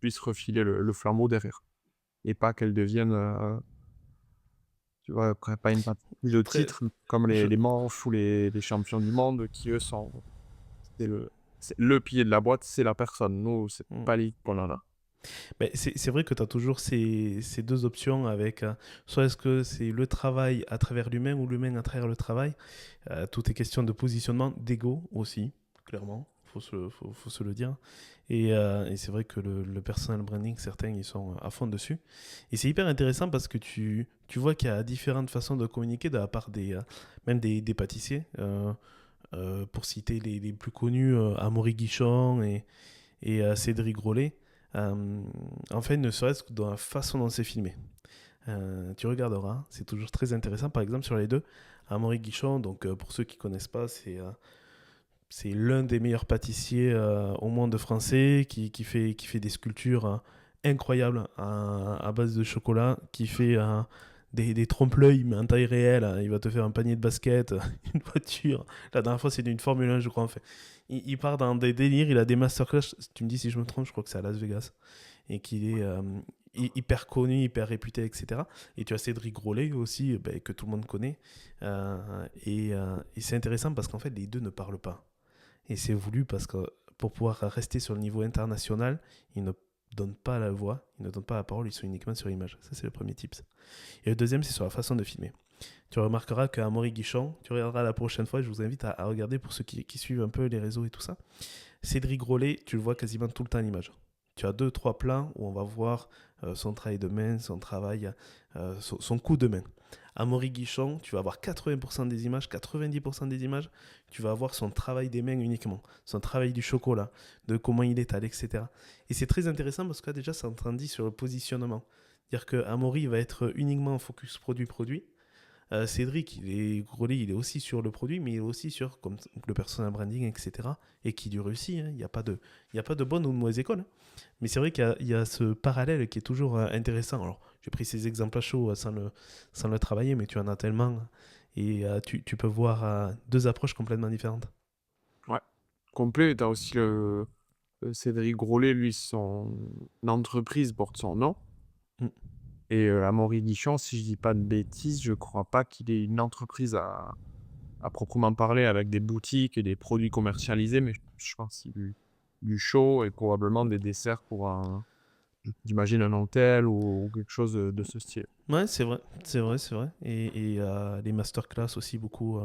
puisse refiler le flambeau derrière. Et pas qu'elle devienne, tu vois, après, pas une partie de Après, titre comme je, les manches ou les champions du monde qui, eux, c'est c'est le pilier de la boîte, c'est la personne. Nous, c'est mm. pas l'équipe qu'on en a. Mais c'est vrai que tu as toujours ces deux options avec soit est-ce que c'est le travail à travers l'humain ou l'humain à travers le travail. Tout est question de positionnement, d'ego aussi, clairement, faut se le dire. Et c'est vrai que le personal branding, certains, ils sont à fond dessus. Et c'est hyper intéressant parce que tu vois qu'il y a différentes façons de communiquer de la part même des pâtissiers. Pour citer les plus connus, Amaury Guichon et Cédric Grolet. En fait, ne serait-ce que dans la façon dont c'est filmé. Tu regarderas, c'est toujours très intéressant. Par exemple, sur les deux, Amaury Guichon, donc pour ceux qui ne connaissent pas, c'est l'un des meilleurs pâtissiers au monde français qui fait des sculptures incroyables à base de chocolat, qui fait des trompe-l'œil, mais en taille réelle. Il va te faire un panier de basket, une voiture. La dernière fois, c'est d'une Formule 1, je crois. En fait. Il part dans des délires, il a des masterclass. Tu me dis si je me trompe, je crois que c'est à Las Vegas. Et qu'il est hyper connu, hyper réputé, etc. Et tu as Cédric Grolet aussi, que tout le monde connaît. Et c'est intéressant parce qu'en fait, les deux ne parlent pas. Et c'est voulu parce que pour pouvoir rester sur le niveau international, ils ne donnent pas la voix, ils ne donnent pas la parole, ils sont uniquement sur image. Ça, c'est le premier tips. Et le deuxième, c'est sur la façon de filmer. Tu remarqueras qu'à Amaury Guichon, tu regarderas la prochaine fois, je vous invite à regarder pour ceux qui suivent un peu les réseaux et tout ça. Cédric Grolet, tu le vois quasiment tout le temps à l'image. Tu as 2-3 plans où on va voir son travail de main, son travail, son coup de main. Amaury Guichon, tu vas avoir 80% des images, 90% des images, tu vas avoir son travail des mains uniquement, son travail du chocolat, de comment il étale, etc. Et c'est très intéressant parce que là, déjà, ça entendit sur le positionnement. C'est-à-dire que Amaury va être uniquement focus produit-produit. Cédric, il est aussi sur le produit, mais il est aussi sur comme le personal branding, etc. Et qui lui réussit. Hein. Il y a pas de bonne ou de mauvaise école. Hein. Mais c'est vrai qu'il y a ce parallèle qui est toujours intéressant. Alors, j'ai pris ces exemples à chaud sans le travailler, mais tu en as tellement. Et tu peux voir deux approches complètement différentes. Ouais. Complet, t'as aussi Cédric Grolet, lui, son entreprise porte son nom. Mm. Et Amaury Guichon, si je dis pas de bêtises, je crois pas qu'il ait une entreprise à proprement parler avec des boutiques et des produits commercialisés, mais je pense qu'il y a du show et probablement des desserts pour j'imagine un hôtel ou quelque chose de ce style. Ouais, c'est vrai, c'est vrai, c'est vrai. Et les masterclass aussi, beaucoup.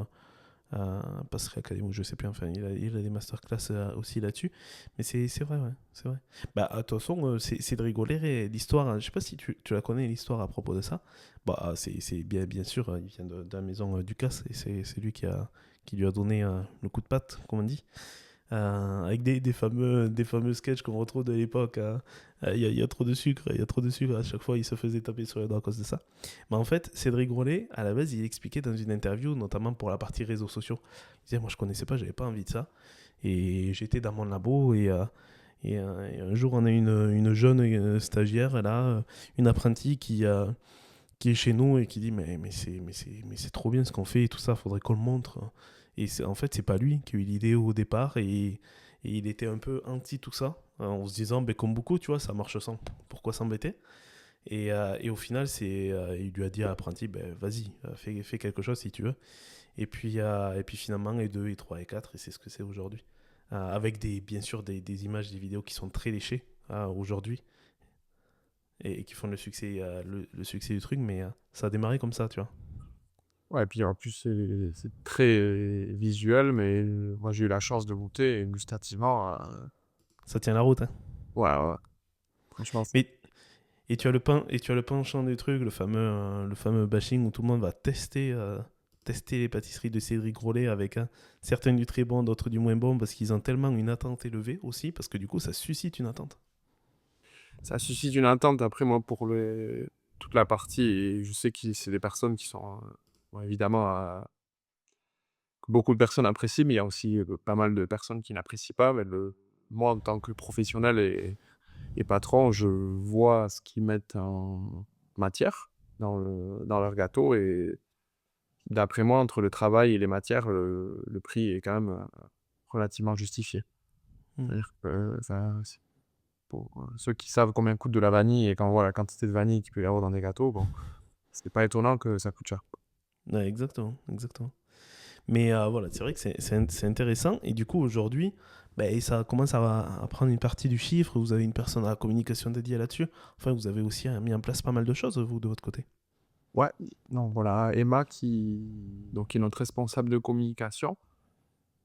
Passerait Academy, je sais plus, enfin, il a des masterclass aussi là-dessus. Mais c'est vrai, ouais, c'est vrai. Bah, de toute façon, c'est de rigoler. Et l'histoire, hein, je sais pas si tu la connais, l'histoire à propos de ça. Bah, c'est bien sûr, il vient de la maison Ducasse et c'est lui qui lui a donné le coup de patte, comme on dit. Avec des fameux sketchs qu'on retrouve de l'époque. Hein. Il y a trop de sucre, il y a trop de sucre. À chaque fois, il se faisait taper sur les doigts à cause de ça. Mais en fait, Cédric Grolet, à la base, il expliquait dans une interview, notamment pour la partie réseaux sociaux. Il disait, moi, je connaissais pas, j'avais pas envie de ça. Et j'étais dans mon labo et un jour, on a une jeune stagiaire, là, une apprentie qui est chez nous et qui dit mais c'est trop bien ce qu'on fait et tout ça, faudrait qu'on le montre. Et en fait, c'est pas lui qui a eu l'idée au départ et il était un peu anti tout ça, en se disant, ben, comme beaucoup, tu vois, ça marche sans, pourquoi s'embêter. Et au final, il lui a dit à l'apprenti, ben, vas-y, fais quelque chose si tu veux. Et puis finalement, et 2, et 3, et 4, et c'est ce que c'est aujourd'hui. Avec bien sûr des images, des vidéos qui sont très léchées aujourd'hui et qui font le succès du truc, mais ça a démarré comme ça, tu vois. Ouais, et puis en plus, c'est très visuel, mais moi j'ai eu la chance de goûter et gustativement, Ça tient la route, hein. ouais, ouais, franchement, Mais, et tu as le penchant du truc, le fameux bashing où tout le monde va tester les pâtisseries de Cédric Grolet avec certains du très bon, d'autres du moins bon, parce qu'ils ont tellement une attente élevée aussi, parce que du coup, ça suscite une attente. ça suscite une attente. Après, moi, pour toute la partie, et je sais que c'est des personnes qui sont, bon, évidemment, que beaucoup de personnes apprécient, mais il y a aussi pas mal de personnes qui n'apprécient pas. Mais moi, en tant que professionnel et patron, je vois ce qu'ils mettent en matière dans leur gâteau. Et d'après moi, entre le travail et les matières, le prix est quand même relativement justifié. Hmm. C'est-à-dire que pour ceux qui savent combien coûte de la vanille et quand on voit la quantité de vanille qu'il peut y avoir dans des gâteaux, bon, c'est pas étonnant que ça coûte cher. Ouais, exactement, exactement. Mais voilà, c'est vrai que c'est intéressant. Et du coup, aujourd'hui, ben, ça commence à prendre une partie du chiffre. Vous avez une personne à la communication dédiée là-dessus. Enfin, vous avez aussi mis en place pas mal de choses, vous, de votre côté. Ouais, non, voilà, Emma qui est notre responsable de communication,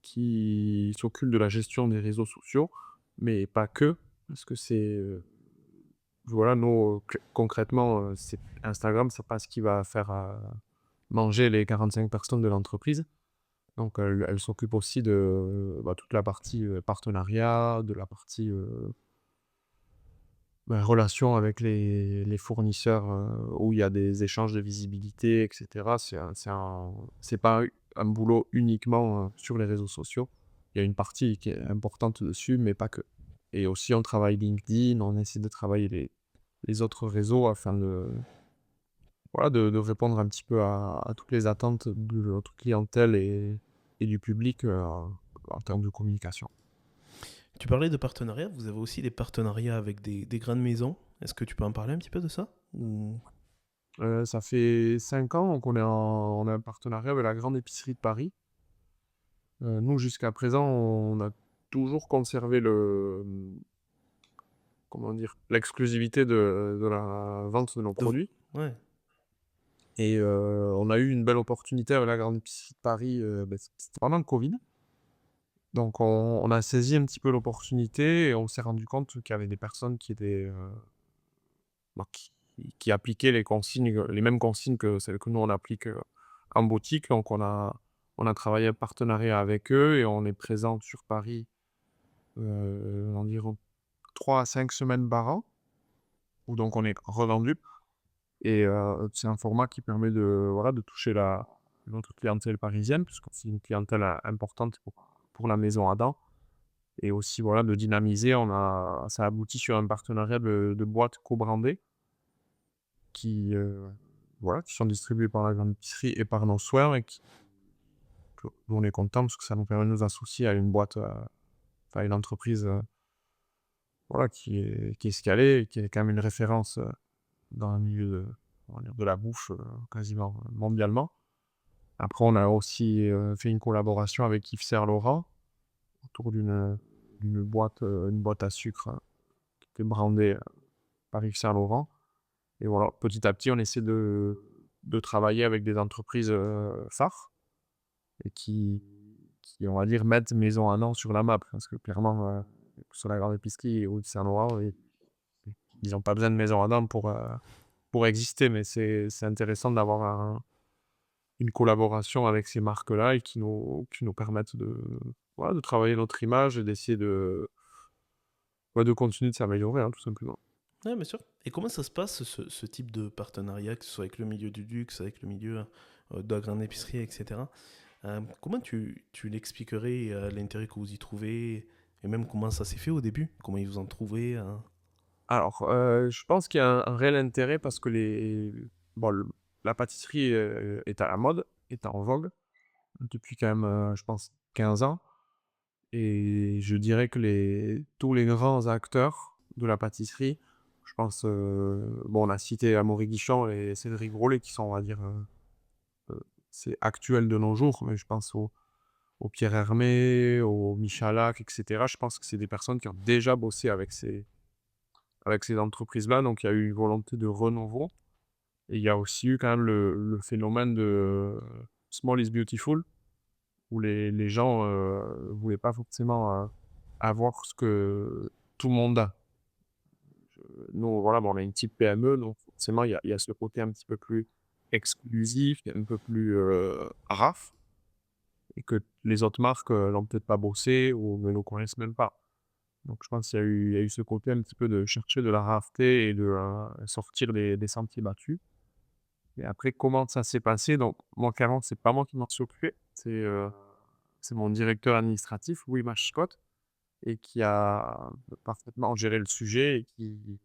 qui s'occupe de la gestion des réseaux sociaux, mais pas que, parce que voilà, nous, concrètement, c'est Instagram, c'est pas ce qui va faire manger les 45 personnes de l'entreprise. Donc, elle s'occupe aussi de toute la partie partenariat, de la partie relation avec les fournisseurs où il y a des échanges de visibilité, etc. C'est pas un boulot uniquement sur les réseaux sociaux. Il y a une partie qui est importante dessus, mais pas que. Et aussi, on travaille LinkedIn, on essaie de travailler les autres réseaux afin voilà, de répondre un petit peu à toutes les attentes de notre clientèle et du public en termes de communication. Tu parlais de partenariats. Vous avez aussi des partenariats avec des grandes maisons. Est-ce que tu peux en parler un petit peu de ça ou... Ça fait 5 ans qu'on on a un partenariat avec la grande épicerie de Paris. Nous, jusqu'à présent, on a toujours conservé comment dire, l'exclusivité de la vente de nos de... produits. Ouais. Et on a eu une belle opportunité avec la grande épicerie de Paris, c'était pendant le Covid. Donc on a saisi un petit peu l'opportunité et on s'est rendu compte qu'il y avait des personnes qui étaient, qui appliquaient les consignes, les mêmes consignes que celles que nous on applique en boutique. Donc on a travaillé en partenariat avec eux et on est présent sur Paris environ 3 à 5 semaines par an, où donc on est revendu. Et c'est un format qui permet voilà, de toucher notre clientèle parisienne, puisque c'est une clientèle importante pour la maison Adam. Et aussi, voilà, de dynamiser. Ça aboutit sur un partenariat de boîtes co-brandées qui, voilà, qui sont distribuées par la grande épicerie et par nos soins et dont on est content parce que ça nous permet de nous associer à une boîte, enfin, une entreprise, voilà, qui est scalée et qui est quand même une référence dans le milieu on va dire de la bouffe quasiment mondialement. Après, on a aussi fait une collaboration avec Yves Saint Laurent autour d'une boîte, une boîte à sucre qui était brandée par Yves Saint Laurent. Et voilà, petit à petit, on essaie de travailler avec des entreprises phares et qui, on va dire, mettent Maison un an sur la map. Parce que clairement, sur la grande épicerie ou de Saint-Laurent, ils n'ont pas besoin de Maison Adam pour exister. Mais c'est intéressant d'avoir une collaboration avec ces marques-là et qui nous permettent voilà, de travailler notre image et d'essayer de continuer de s'améliorer, hein, tout simplement. Ouais, bien sûr. Et comment ça se passe, ce type de partenariat, que ce soit avec le milieu du luxe, avec le milieu de la grande épicerie, etc. Comment tu l'expliquerais, l'intérêt que vous y trouvez, et même comment ça s'est fait au début? Comment ils vous ont trouvé Alors, je pense qu'il y a un réel intérêt parce que bon, la pâtisserie est à la mode, est en vogue depuis quand même, je pense 15 ans. Et je dirais que tous les grands acteurs de la pâtisserie, je pense, bon, on a cité Amaury Guichon et Cédric Grolet qui sont, on va dire, c'est actuel de nos jours, mais je pense au Pierre Hermé, au Michalak, et cetera. Je pense que c'est des personnes qui ont déjà bossé avec ces entreprises-là, donc il y a eu une volonté de renouveau. Et il y a aussi eu quand même le phénomène de small is beautiful, où les gens voulaient pas forcément avoir ce que tout le monde a. Nous, voilà, bon, on est une petite PME, donc forcément, il y a ce côté un petit peu plus exclusif, un peu plus raf, et que les autres marques n'ont peut-être pas bossé ou ne nous connaissent même pas. Donc, je pense qu'il y a eu ce côté un petit peu de chercher de la rareté et de sortir des sentiers battus. Et après, comment ça s'est passé? Donc, moi, clairement, c'est pas moi qui m'en suis occupé. C'est mon directeur administratif, Louis Machicot, et qui a parfaitement géré le sujet et qui.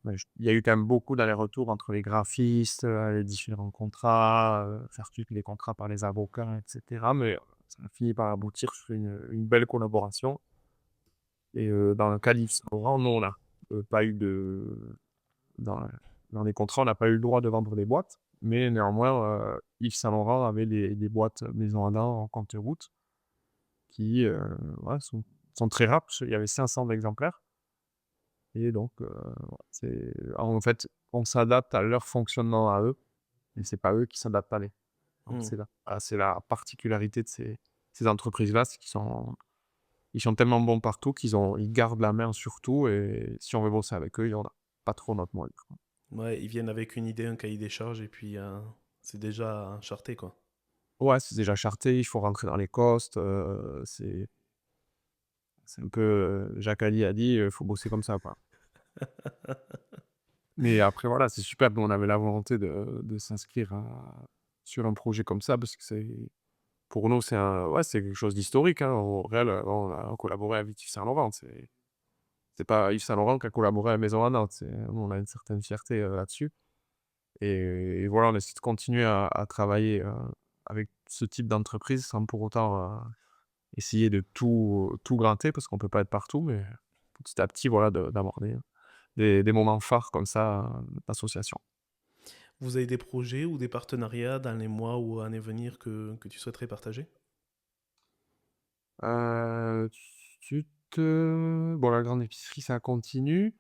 Ouais, il y a eu quand même beaucoup d'allers-retours entre les graphistes, les différents contrats, faire suivre les contrats par les avocats, et cetera. Mais ça a fini par aboutir sur une belle collaboration. Et dans le cas d'Yves Saint Laurent, nous, on n'a pas eu dans, dans les contrats, on n'a pas eu le droit de vendre des boîtes. Mais néanmoins, Yves Saint Laurent avait des boîtes Maison Adam en compte-gouttes qui ouais, sont très rares, parce qu'il y avait 500 exemplaires. Et donc, en fait, on s'adapte à leur fonctionnement à eux, et c'est pas eux qui s'adaptent à les. Donc Hmm. c'est la particularité de ces entreprises-là, c'est ils sont tellement bons partout ils gardent la main sur tout, et si on veut bosser avec eux, on a pas trop notre mot à dire, quoi. Ouais, ils viennent avec une idée, un cahier des charges, et puis c'est déjà charté, quoi. Ouais, c'est déjà charté, il faut rentrer dans les costs, c'est un peu, Jacques Attali a dit: «Faut bosser comme ça, quoi». Mais après voilà, c'est super. Nous, on avait la volonté de s'inscrire sur un projet comme ça, parce que pour nous, c'est quelque chose d'historique, hein. Au réel, on a collaboré avec Yves Saint Laurent. C'est pas Yves Saint Laurent qui a collaboré à la Maison à Nantes. Nous, on a une certaine fierté là-dessus. Et voilà, on essaie de continuer à travailler avec ce type d'entreprise sans pour autant essayer de tout gratter, parce qu'on peut pas être partout, mais petit à petit, voilà, d'aborder des moments phares comme ça d'association. Vous avez des projets ou des partenariats dans les mois ou années à venir que tu souhaiterais partager? Heu, bon, la grande épicerie, ça continue.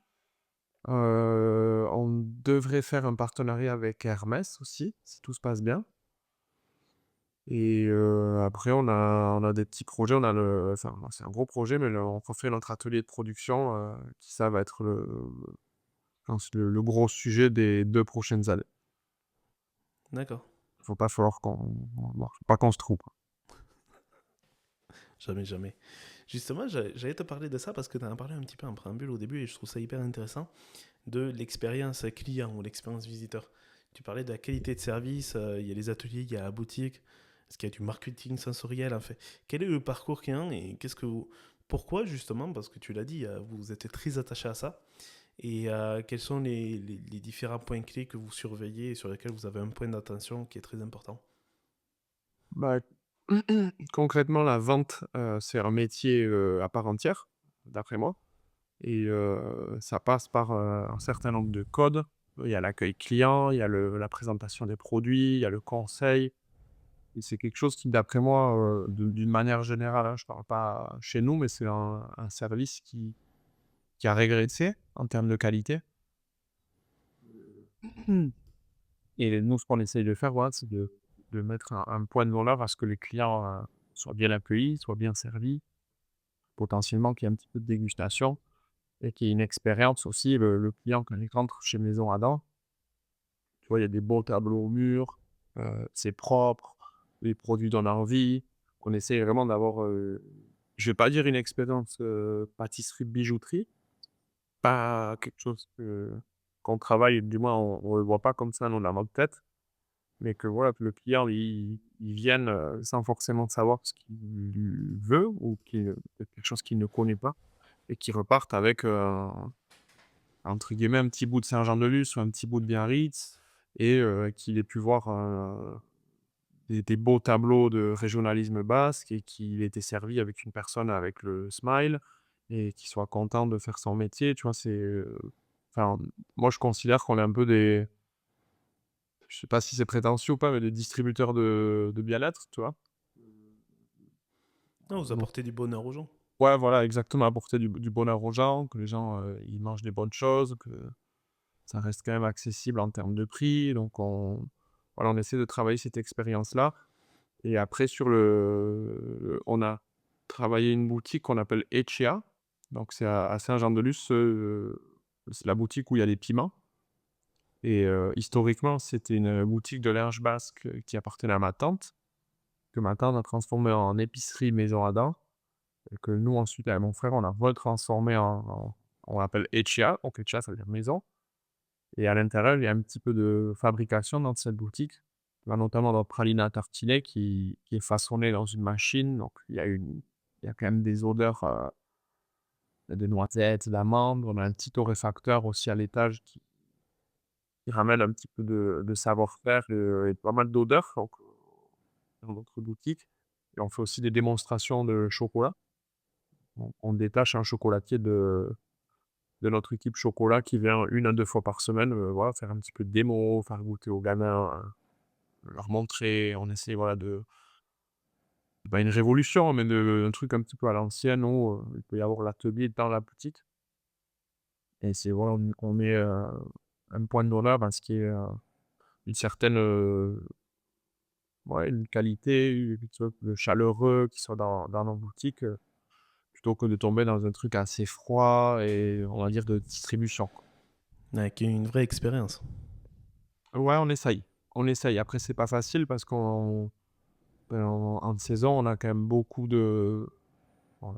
On devrait faire un partenariat avec Hermès aussi, si tout se passe bien. Et après on a des petits projets, enfin, c'est un gros projet, mais on refait notre atelier de production, qui ça va être je pense le gros sujet des 2 prochaines années. D'accord. Faut pas falloir faut pas qu'on se trompe. Jamais, jamais. Justement, j'allais te parler de ça parce que tu en as parlé un petit peu en préambule au début et je trouve ça hyper intéressant de l'expérience client ou l'expérience visiteur. Tu parlais de la qualité de service, il y a les ateliers, il y a la boutique, est-ce qu'il y a du marketing sensoriel en fait? Quel est le parcours client et pourquoi justement, parce que tu l'as dit, vous êtes très attaché à ça et quels sont les différents points clés que vous surveillez et sur lesquels vous avez un point d'attention qui est très important? Bah, concrètement, la vente, c'est un métier, à part entière, d'après moi. Et ça passe par, un certain nombre de codes. Il y a l'accueil client, il y a la présentation des produits, il y a le conseil, et c'est quelque chose qui, d'après moi, d'une manière générale, hein, je parle pas chez nous, mais c'est un service qui a régressé en termes de qualité. Mmh. Et nous, ce qu'on essaye de faire, voilà, c'est de mettre un point de valeur à ce que les clients, soient bien accueillis, soient bien servis, potentiellement qu'il y ait un petit peu de dégustation, et qu'il y ait une expérience aussi. Le client, quand il rentre chez Maison Adam, tu vois, il y a des beaux tableaux au mur, c'est propre, les produits donnent envie. On essaye vraiment d'avoir, je vais pas dire une expérience, pâtisserie-bijouterie, pas quelque chose qu'on travaille, du moins on le voit pas comme ça nous dans notre tête, mais que voilà, que le client il vienne, sans forcément savoir ce qu'il veut, ou quelque chose qu'il ne connaît pas, et qu'il reparte avec, entre guillemets «un petit bout de Saint-Jean-de-Luz» ou un petit bout de Biarritz, et qu'il ait pu voir, des beaux tableaux de régionalisme basque et qu'il ait été servi avec une personne avec le smile et qu'il soit content de faire son métier, tu vois? Enfin, moi je considère qu'on est un peu des je sais pas si c'est prétentieux ou pas, mais des distributeurs de bien-être, tu vois? Non, vous Donc apportez du bonheur aux gens. ouais, voilà, exactement, apporter du bonheur aux gens, que les gens, ils mangent des bonnes choses, que ça reste quand même accessible en termes de prix, donc on essaie de travailler cette expérience-là et après on a travaillé une boutique qu'on appelle Etxea, donc c'est à Saint-Jean-de-Luz, c'est la boutique où il y a les piments et historiquement, c'était une boutique de linge basque, qui appartenait à ma tante, que ma tante a transformée en épicerie maison à dents et que nous ensuite, avec mon frère, on a retransformé on l'appelle Etxea, donc Etxea ça veut dire maison. Et à l'intérieur, il y a un petit peu de fabrication dans cette boutique. Il y a notamment notre praline à tartiner qui est façonnée dans une machine, donc il y a quand même des odeurs, de noisettes, d'amandes. On a un petit torréfacteur aussi à l'étage qui ramène un petit peu de savoir-faire, et pas mal d'odeurs, donc dans notre boutique et on fait aussi des démonstrations de chocolat. On détache un chocolatier de notre équipe chocolat qui vient 1 à 2 fois par semaine, voilà, faire un petit peu de démo, faire goûter aux gamins, leur montrer. On essaie, voilà, pas une révolution, mais un truc un petit peu à l'ancienne où, il peut y avoir l'atelier dans la boutique et c'est voilà, on met, un point d'honneur à ce qui est, une certaine, ouais, une qualité, tu vois, le chaleureux qui soit dans nos boutiques, plutôt que de tomber dans un truc assez froid et on va dire de distribution, quoi. Avec une vraie expérience. Ouais, on essaye. On essaye. Après, c'est pas facile parce en saison, on a quand même beaucoup de bon,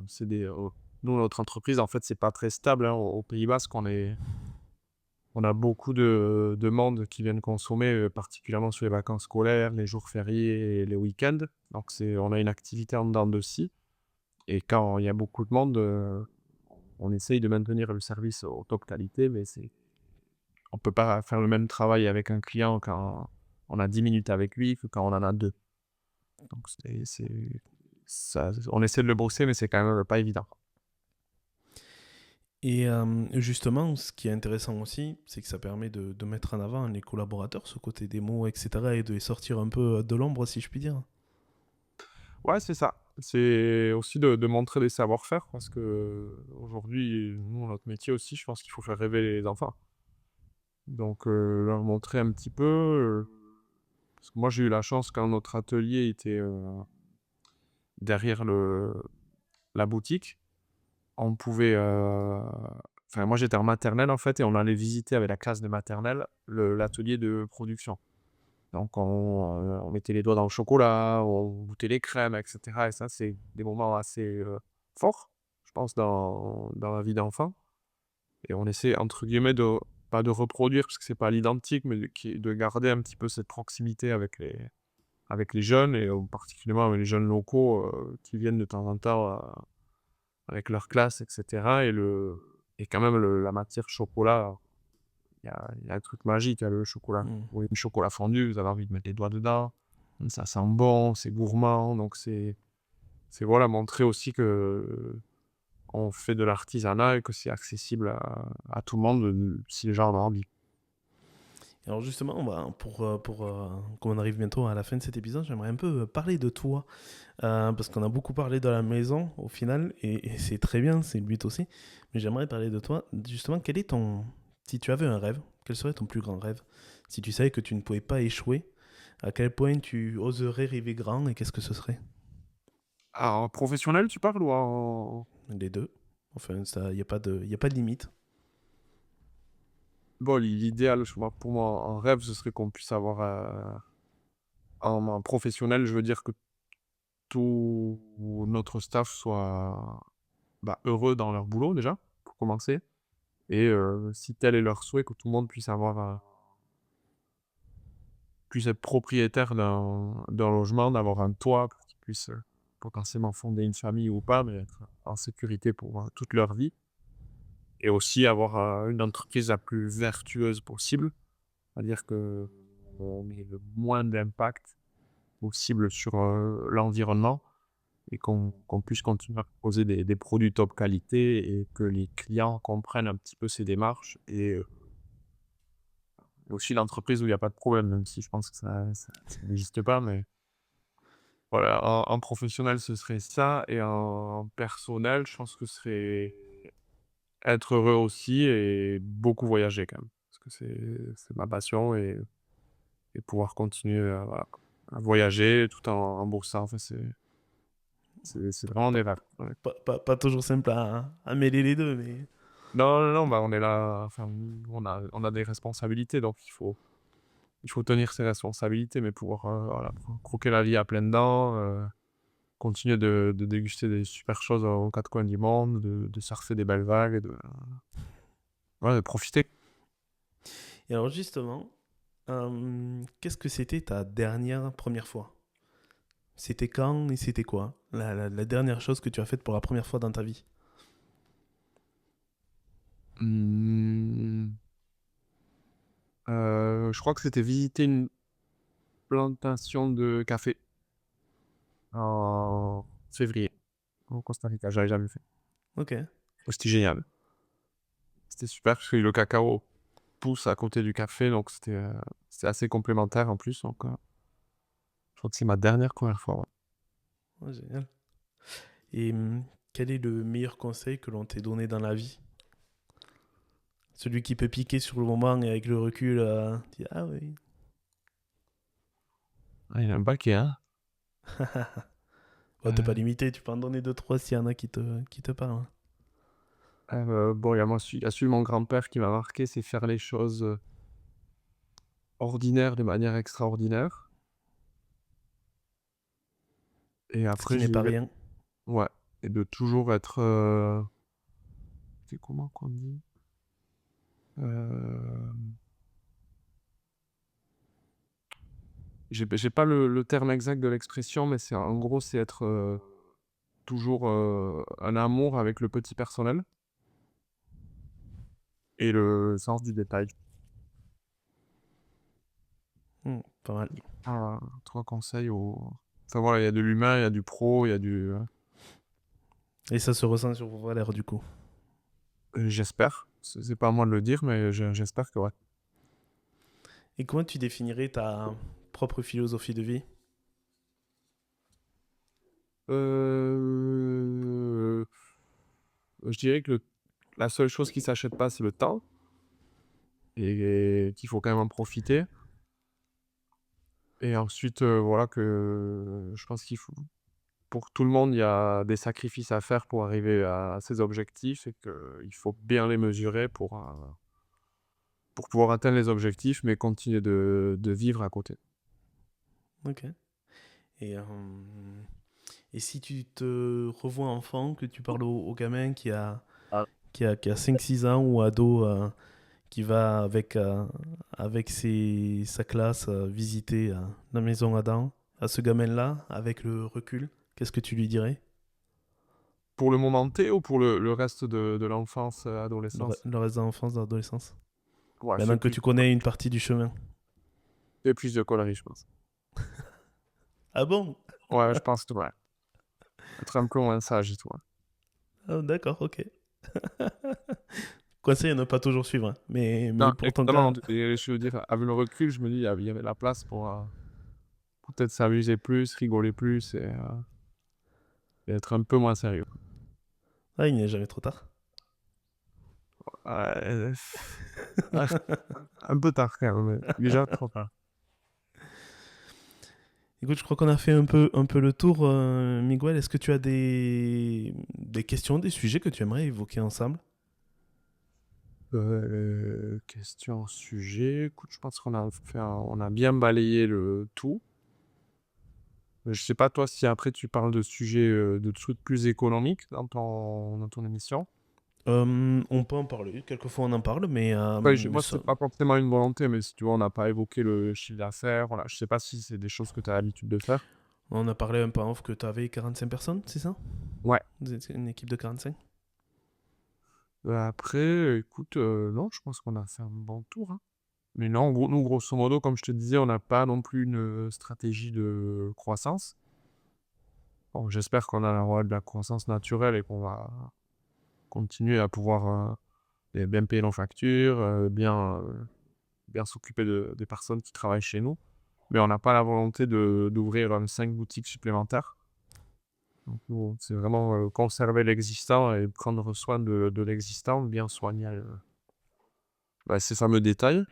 nous, notre entreprise, en fait, c'est pas très stable, hein, au Pays Basque. On a beaucoup de monde qui viennent consommer, particulièrement sur les vacances scolaires, les jours fériés et les week-ends. Donc on a une activité en dents de scie et quand il y a beaucoup de monde, on essaye de maintenir le service au top qualité, mais on peut pas faire le même travail avec un client quand on a 10 minutes avec lui que quand on en a 2. Donc ça on essaie de le brosser, mais c'est quand même pas évident. Et justement, ce qui est intéressant aussi, c'est que ça permet de mettre en avant les collaborateurs, ce côté démo, etc., et de les sortir un peu de l'ombre, si je puis dire. Ouais, c'est ça. C'est aussi de montrer des savoir-faire parce qu'aujourd'hui, nous, notre métier aussi, je pense qu'il faut faire rêver les enfants. Donc leur montrer un petit peu, parce que moi, j'ai eu la chance quand notre atelier était, derrière la boutique, on pouvait, enfin moi, j'étais en maternelle, en fait et on allait visiter avec la classe de maternelle l'atelier de production. Donc on mettait les doigts dans le chocolat, on goûtait les crèmes et cetera et ça, c'est des moments assez, forts, je pense, dans la vie d'enfant et on essaie, entre guillemets, de pas de reproduire parce que c'est pas à l'identique, mais de garder un petit peu cette proximité avec les jeunes et particulièrement avec les jeunes locaux, qui viennent de temps en temps, avec leur classe et cetera et quand même la matière chocolat, il y a un truc magique, le chocolat. Mm. Vous voyez du chocolat fondu, vous avez envie de mettre les doigts dedans. Ça sent bon, c'est gourmand, donc c'est voilà, montrer aussi que on fait de l'artisanat et que c'est accessible à tout le monde, si les gens en ont envie. Alors justement, comme on arrive bientôt à la fin de cet épisode, j'aimerais un peu parler de toi, parce qu'on a beaucoup parlé de la maison au final, et c'est très bien, c'est le but aussi, mais j'aimerais parler de toi. Justement, si tu avais un rêve, quel serait ton plus grand rêve? Si tu savais que tu ne pouvais pas échouer, à quel point tu oserais rêver grand et qu'est-ce que ce serait? Ah, en professionnel, tu parles ou en Les deux. Enfin, il n'y a pas y a pas de limite. bon, l'idéal, pour moi, en rêve, ce serait qu'on puisse avoir, en professionnel, je veux dire que tout notre staff soit, bah, heureux dans leur boulot déjà, pour commencer et si tel est leur souhait, que tout le monde puisse être propriétaire d'un logement, d'avoir un toit pour qu'ils puissent, potentiellement fonder une famille ou pas, mais être en sécurité pour, toute leur vie et aussi avoir, une entreprise la plus vertueuse possible. C'est-à-dire que on ait le moins d'impact possible sur l'environnement et qu'on puisse continuer à proposer des produits top qualité et que les clients comprennent un petit peu ces démarches et aussi l'entreprise où il n'y a pas de problème, même si je pense que ça n'existe pas, mais voilà, en professionnel, ce serait ça et en personnel, je pense que ce serait être heureux aussi et beaucoup voyager quand même. Parce que c'est ma passion et pouvoir continuer à voilà, à voyager tout en bossant. Enfin, c'est vraiment Pas, des rêves, ouais. pas toujours simple à mêler les deux, mais... Non, non, non, bah, on est là, enfin, on a des responsabilités, donc il faut tenir ses responsabilités, mais pouvoir, voilà, croquer la vie à pleines dents, continuer de déguster des super choses aux 4 coins du monde, de surfer des belles vagues et ouais, de profiter. Et alors justement, qu'est-ce que c'était ta dernière première fois? C'était quand et c'était quoi? La dernière chose que tu as faite pour la première fois dans ta vie? Mmh, je crois que c'était visiter une plantation de café en février, au Costa Rica. J'avais jamais fait. Ok. C'était génial. C'était super parce que le cacao pousse à côté du café, donc c'était assez complémentaire en plus, donc je crois que c'est ma dernière première fois, ouais. Ouais, génial. Et quel est le meilleur conseil que l'on t'ait donné dans la vie? Celui qui peut piquer sur le moment et avec le recul, tu dis, ah oui. Ah, il y en a un paquet, hein? Bon, t'es pas limité, tu peux en donner deux, trois s'il y en a qui te parlent, hein. Bon, il y a celui de mon grand-père qui m'a marqué, c'est faire les choses, ordinaires de manière extraordinaire et Ce après qui n'est j'ai pas eu rien. ouais et de toujours être, c'est comment qu'on dit? Hem, j'ai pas le terme exact de l'expression, mais c'est en gros, c'est être, toujours, un amour avec le petit personnel et le sens du détail. Pas mal. Ah, 3 conseils enfin voilà, il y a de l'humain, il y a du pro, il y a Et ça se ressent sur vos valeurs du coup. j'espère, c'est pas à moi de le dire, mais j'espère que ouais. Et comment tu définirais ta propre philosophie de vie? Heu, je dirais que la seule chose qui s'achète pas, c'est le temps et qu'il faut quand même en profiter et ensuite, voilà que je pense qu'il faut pour tout le monde, il y a des sacrifices à faire pour arriver à ses objectifs et qu'il faut bien les mesurer pour pouvoir atteindre les objectifs, mais continuer de vivre à côté. Ok. Et, euh, et si tu te revois enfant, que tu parles au gamin Ah. qui a 5-6 ans ou ado qui va avec sa classe visiter la maison Adam, à ce gamin-là, avec le recul, qu'est-ce que tu lui dirais? Pour le moment T ou pour le reste de l'enfance, adolescence? Le reste de l'enfance, de l'adolescence. Ouais, Maintenant que tu connais une partie du chemin. fais plus de conneries, je pense. Ah bon? Ouais, je pense que ouais. Être un peu moins sage et tout, ouais. Ah, d'accord, ok. Conseil à ne pas toujours suivre, hein. Mais Non, pour ton évidemment, cas, et je veux dire, avec le recul, je me dis, il y avait la place pour peut-être s'amuser plus, rigoler plus et être un peu moins sérieux. ah, il n'est jamais trop tard. Ouais, ah, un peu tard quand même, mais déjà trop tard. Écoute, je crois qu'on a fait un peu le tour, Miguel. Est-ce que tu as des questions, des sujets que tu aimerais évoquer ensemble? Question, sujet. Écoute, je pense on a bien balayé le tout. Je sais pas toi si après tu parles de sujets, de trucs plus économiques dans ton émission? On peut en parler, quelquefois on en parle, Ouais, mais moi, ça, c'est pas forcément une volonté, mais si tu vois, on n'a pas évoqué le chiffre d'affaires, voilà. Je sais pas si c'est des choses que tu as l'habitude de faire? on a parlé un peu en off que tu avais 45 personnes, c'est ça? Ouais. C'est une équipe de 45? Après, écoute, non, je pense qu'on a fait un bon tour, hein. Mais non, nous, grosso modo, comme je te disais, on n'a pas non plus une stratégie de croissance. Bon, j'espère qu'on aura de la croissance naturelle et qu'on va continuer à pouvoir bien payer nos factures, bien s'occuper des personnes qui travaillent chez nous. Mais on n'a pas la volonté d'ouvrir 5 boutiques supplémentaires. Donc, nous, c'est vraiment conserver l'existant et prendre soin de l'existant, bien soigner ces fameux détails.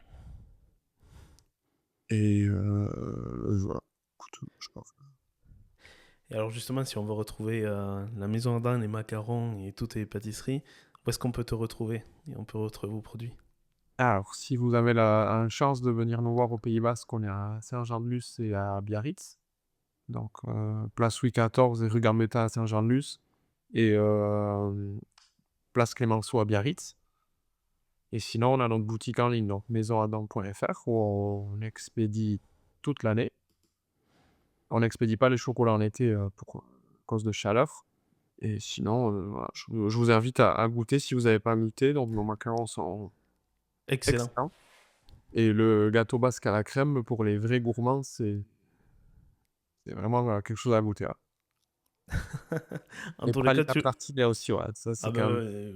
Et voilà. Écoute, je pense. Et alors justement, si on veut retrouver la maison Ardin, les macarons et toutes les pâtisseries, où est-ce qu'on peut te retrouver et on peut retrouver vos produits? Alors, si vous avez la chance de venir nous voir au Pays Basque, on est à Saint-Jean-de-Luz et à Biarritz. Donc, place Louis XIV et rue Gambetta à Saint-Jean-de-Luz. Et place Clémenceau à Biarritz. Et sinon, on a notre boutique en ligne, donc maisonadam.fr, où on expédie toute l'année. On n'expédie pas les chocolats en été à cause de chaleur. Et sinon, voilà, je vous invite à goûter si vous n'avez pas goûté. Donc, nos macarons sont Excellent. excellents. Et le gâteau basque à la crème, pour les vrais gourmands, c'est vraiment quelque chose à goûter. En Les tous les cas, pralines à tartiner aussi, ouais. Ça, Ah c'est bah quand même ouais,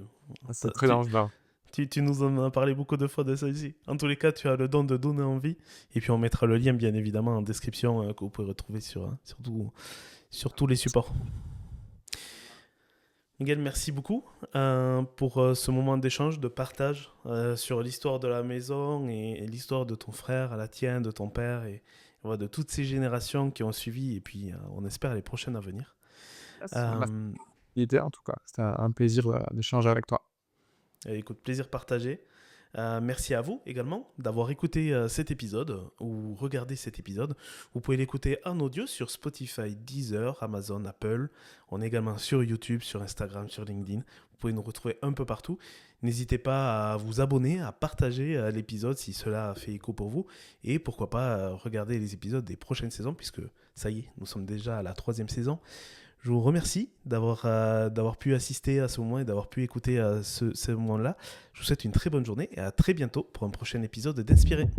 c'est très dangereux. tu nous en as parlé beaucoup de fois de ça ici. En tous les cas, tu as le don de donner envie. Et puis on mettra le lien, bien évidemment, en description que vous pouvez retrouver sur tous les supports. Miguel, merci beaucoup pour ce moment d'échange, de partage sur l'histoire de la maison et l'histoire de ton frère, la tienne, de ton père et voilà, de toutes ces générations qui ont suivi et puis on espère les prochaines à venir. Merci Euh, pour l'idée, en tout cas. C'était un plaisir d'échanger avec toi. Écoute, plaisir partagé. Merci à vous également d'avoir écouté cet épisode ou regardé cet épisode. Vous pouvez l'écouter en audio sur Spotify, Deezer, Amazon, Apple. On est également sur YouTube, sur Instagram, sur LinkedIn. Vous pouvez nous retrouver un peu partout. N'hésitez pas à vous abonner, à partager l'épisode si cela a fait écho pour vous. Et pourquoi pas regarder les épisodes des prochaines saisons puisque ça y est, nous sommes déjà à la 3e saison. Je vous remercie d'avoir pu assister à ce moment et d'avoir pu écouter ce moment-là. Je vous souhaite une très bonne journée et à très bientôt pour un prochain épisode d'Inspirer.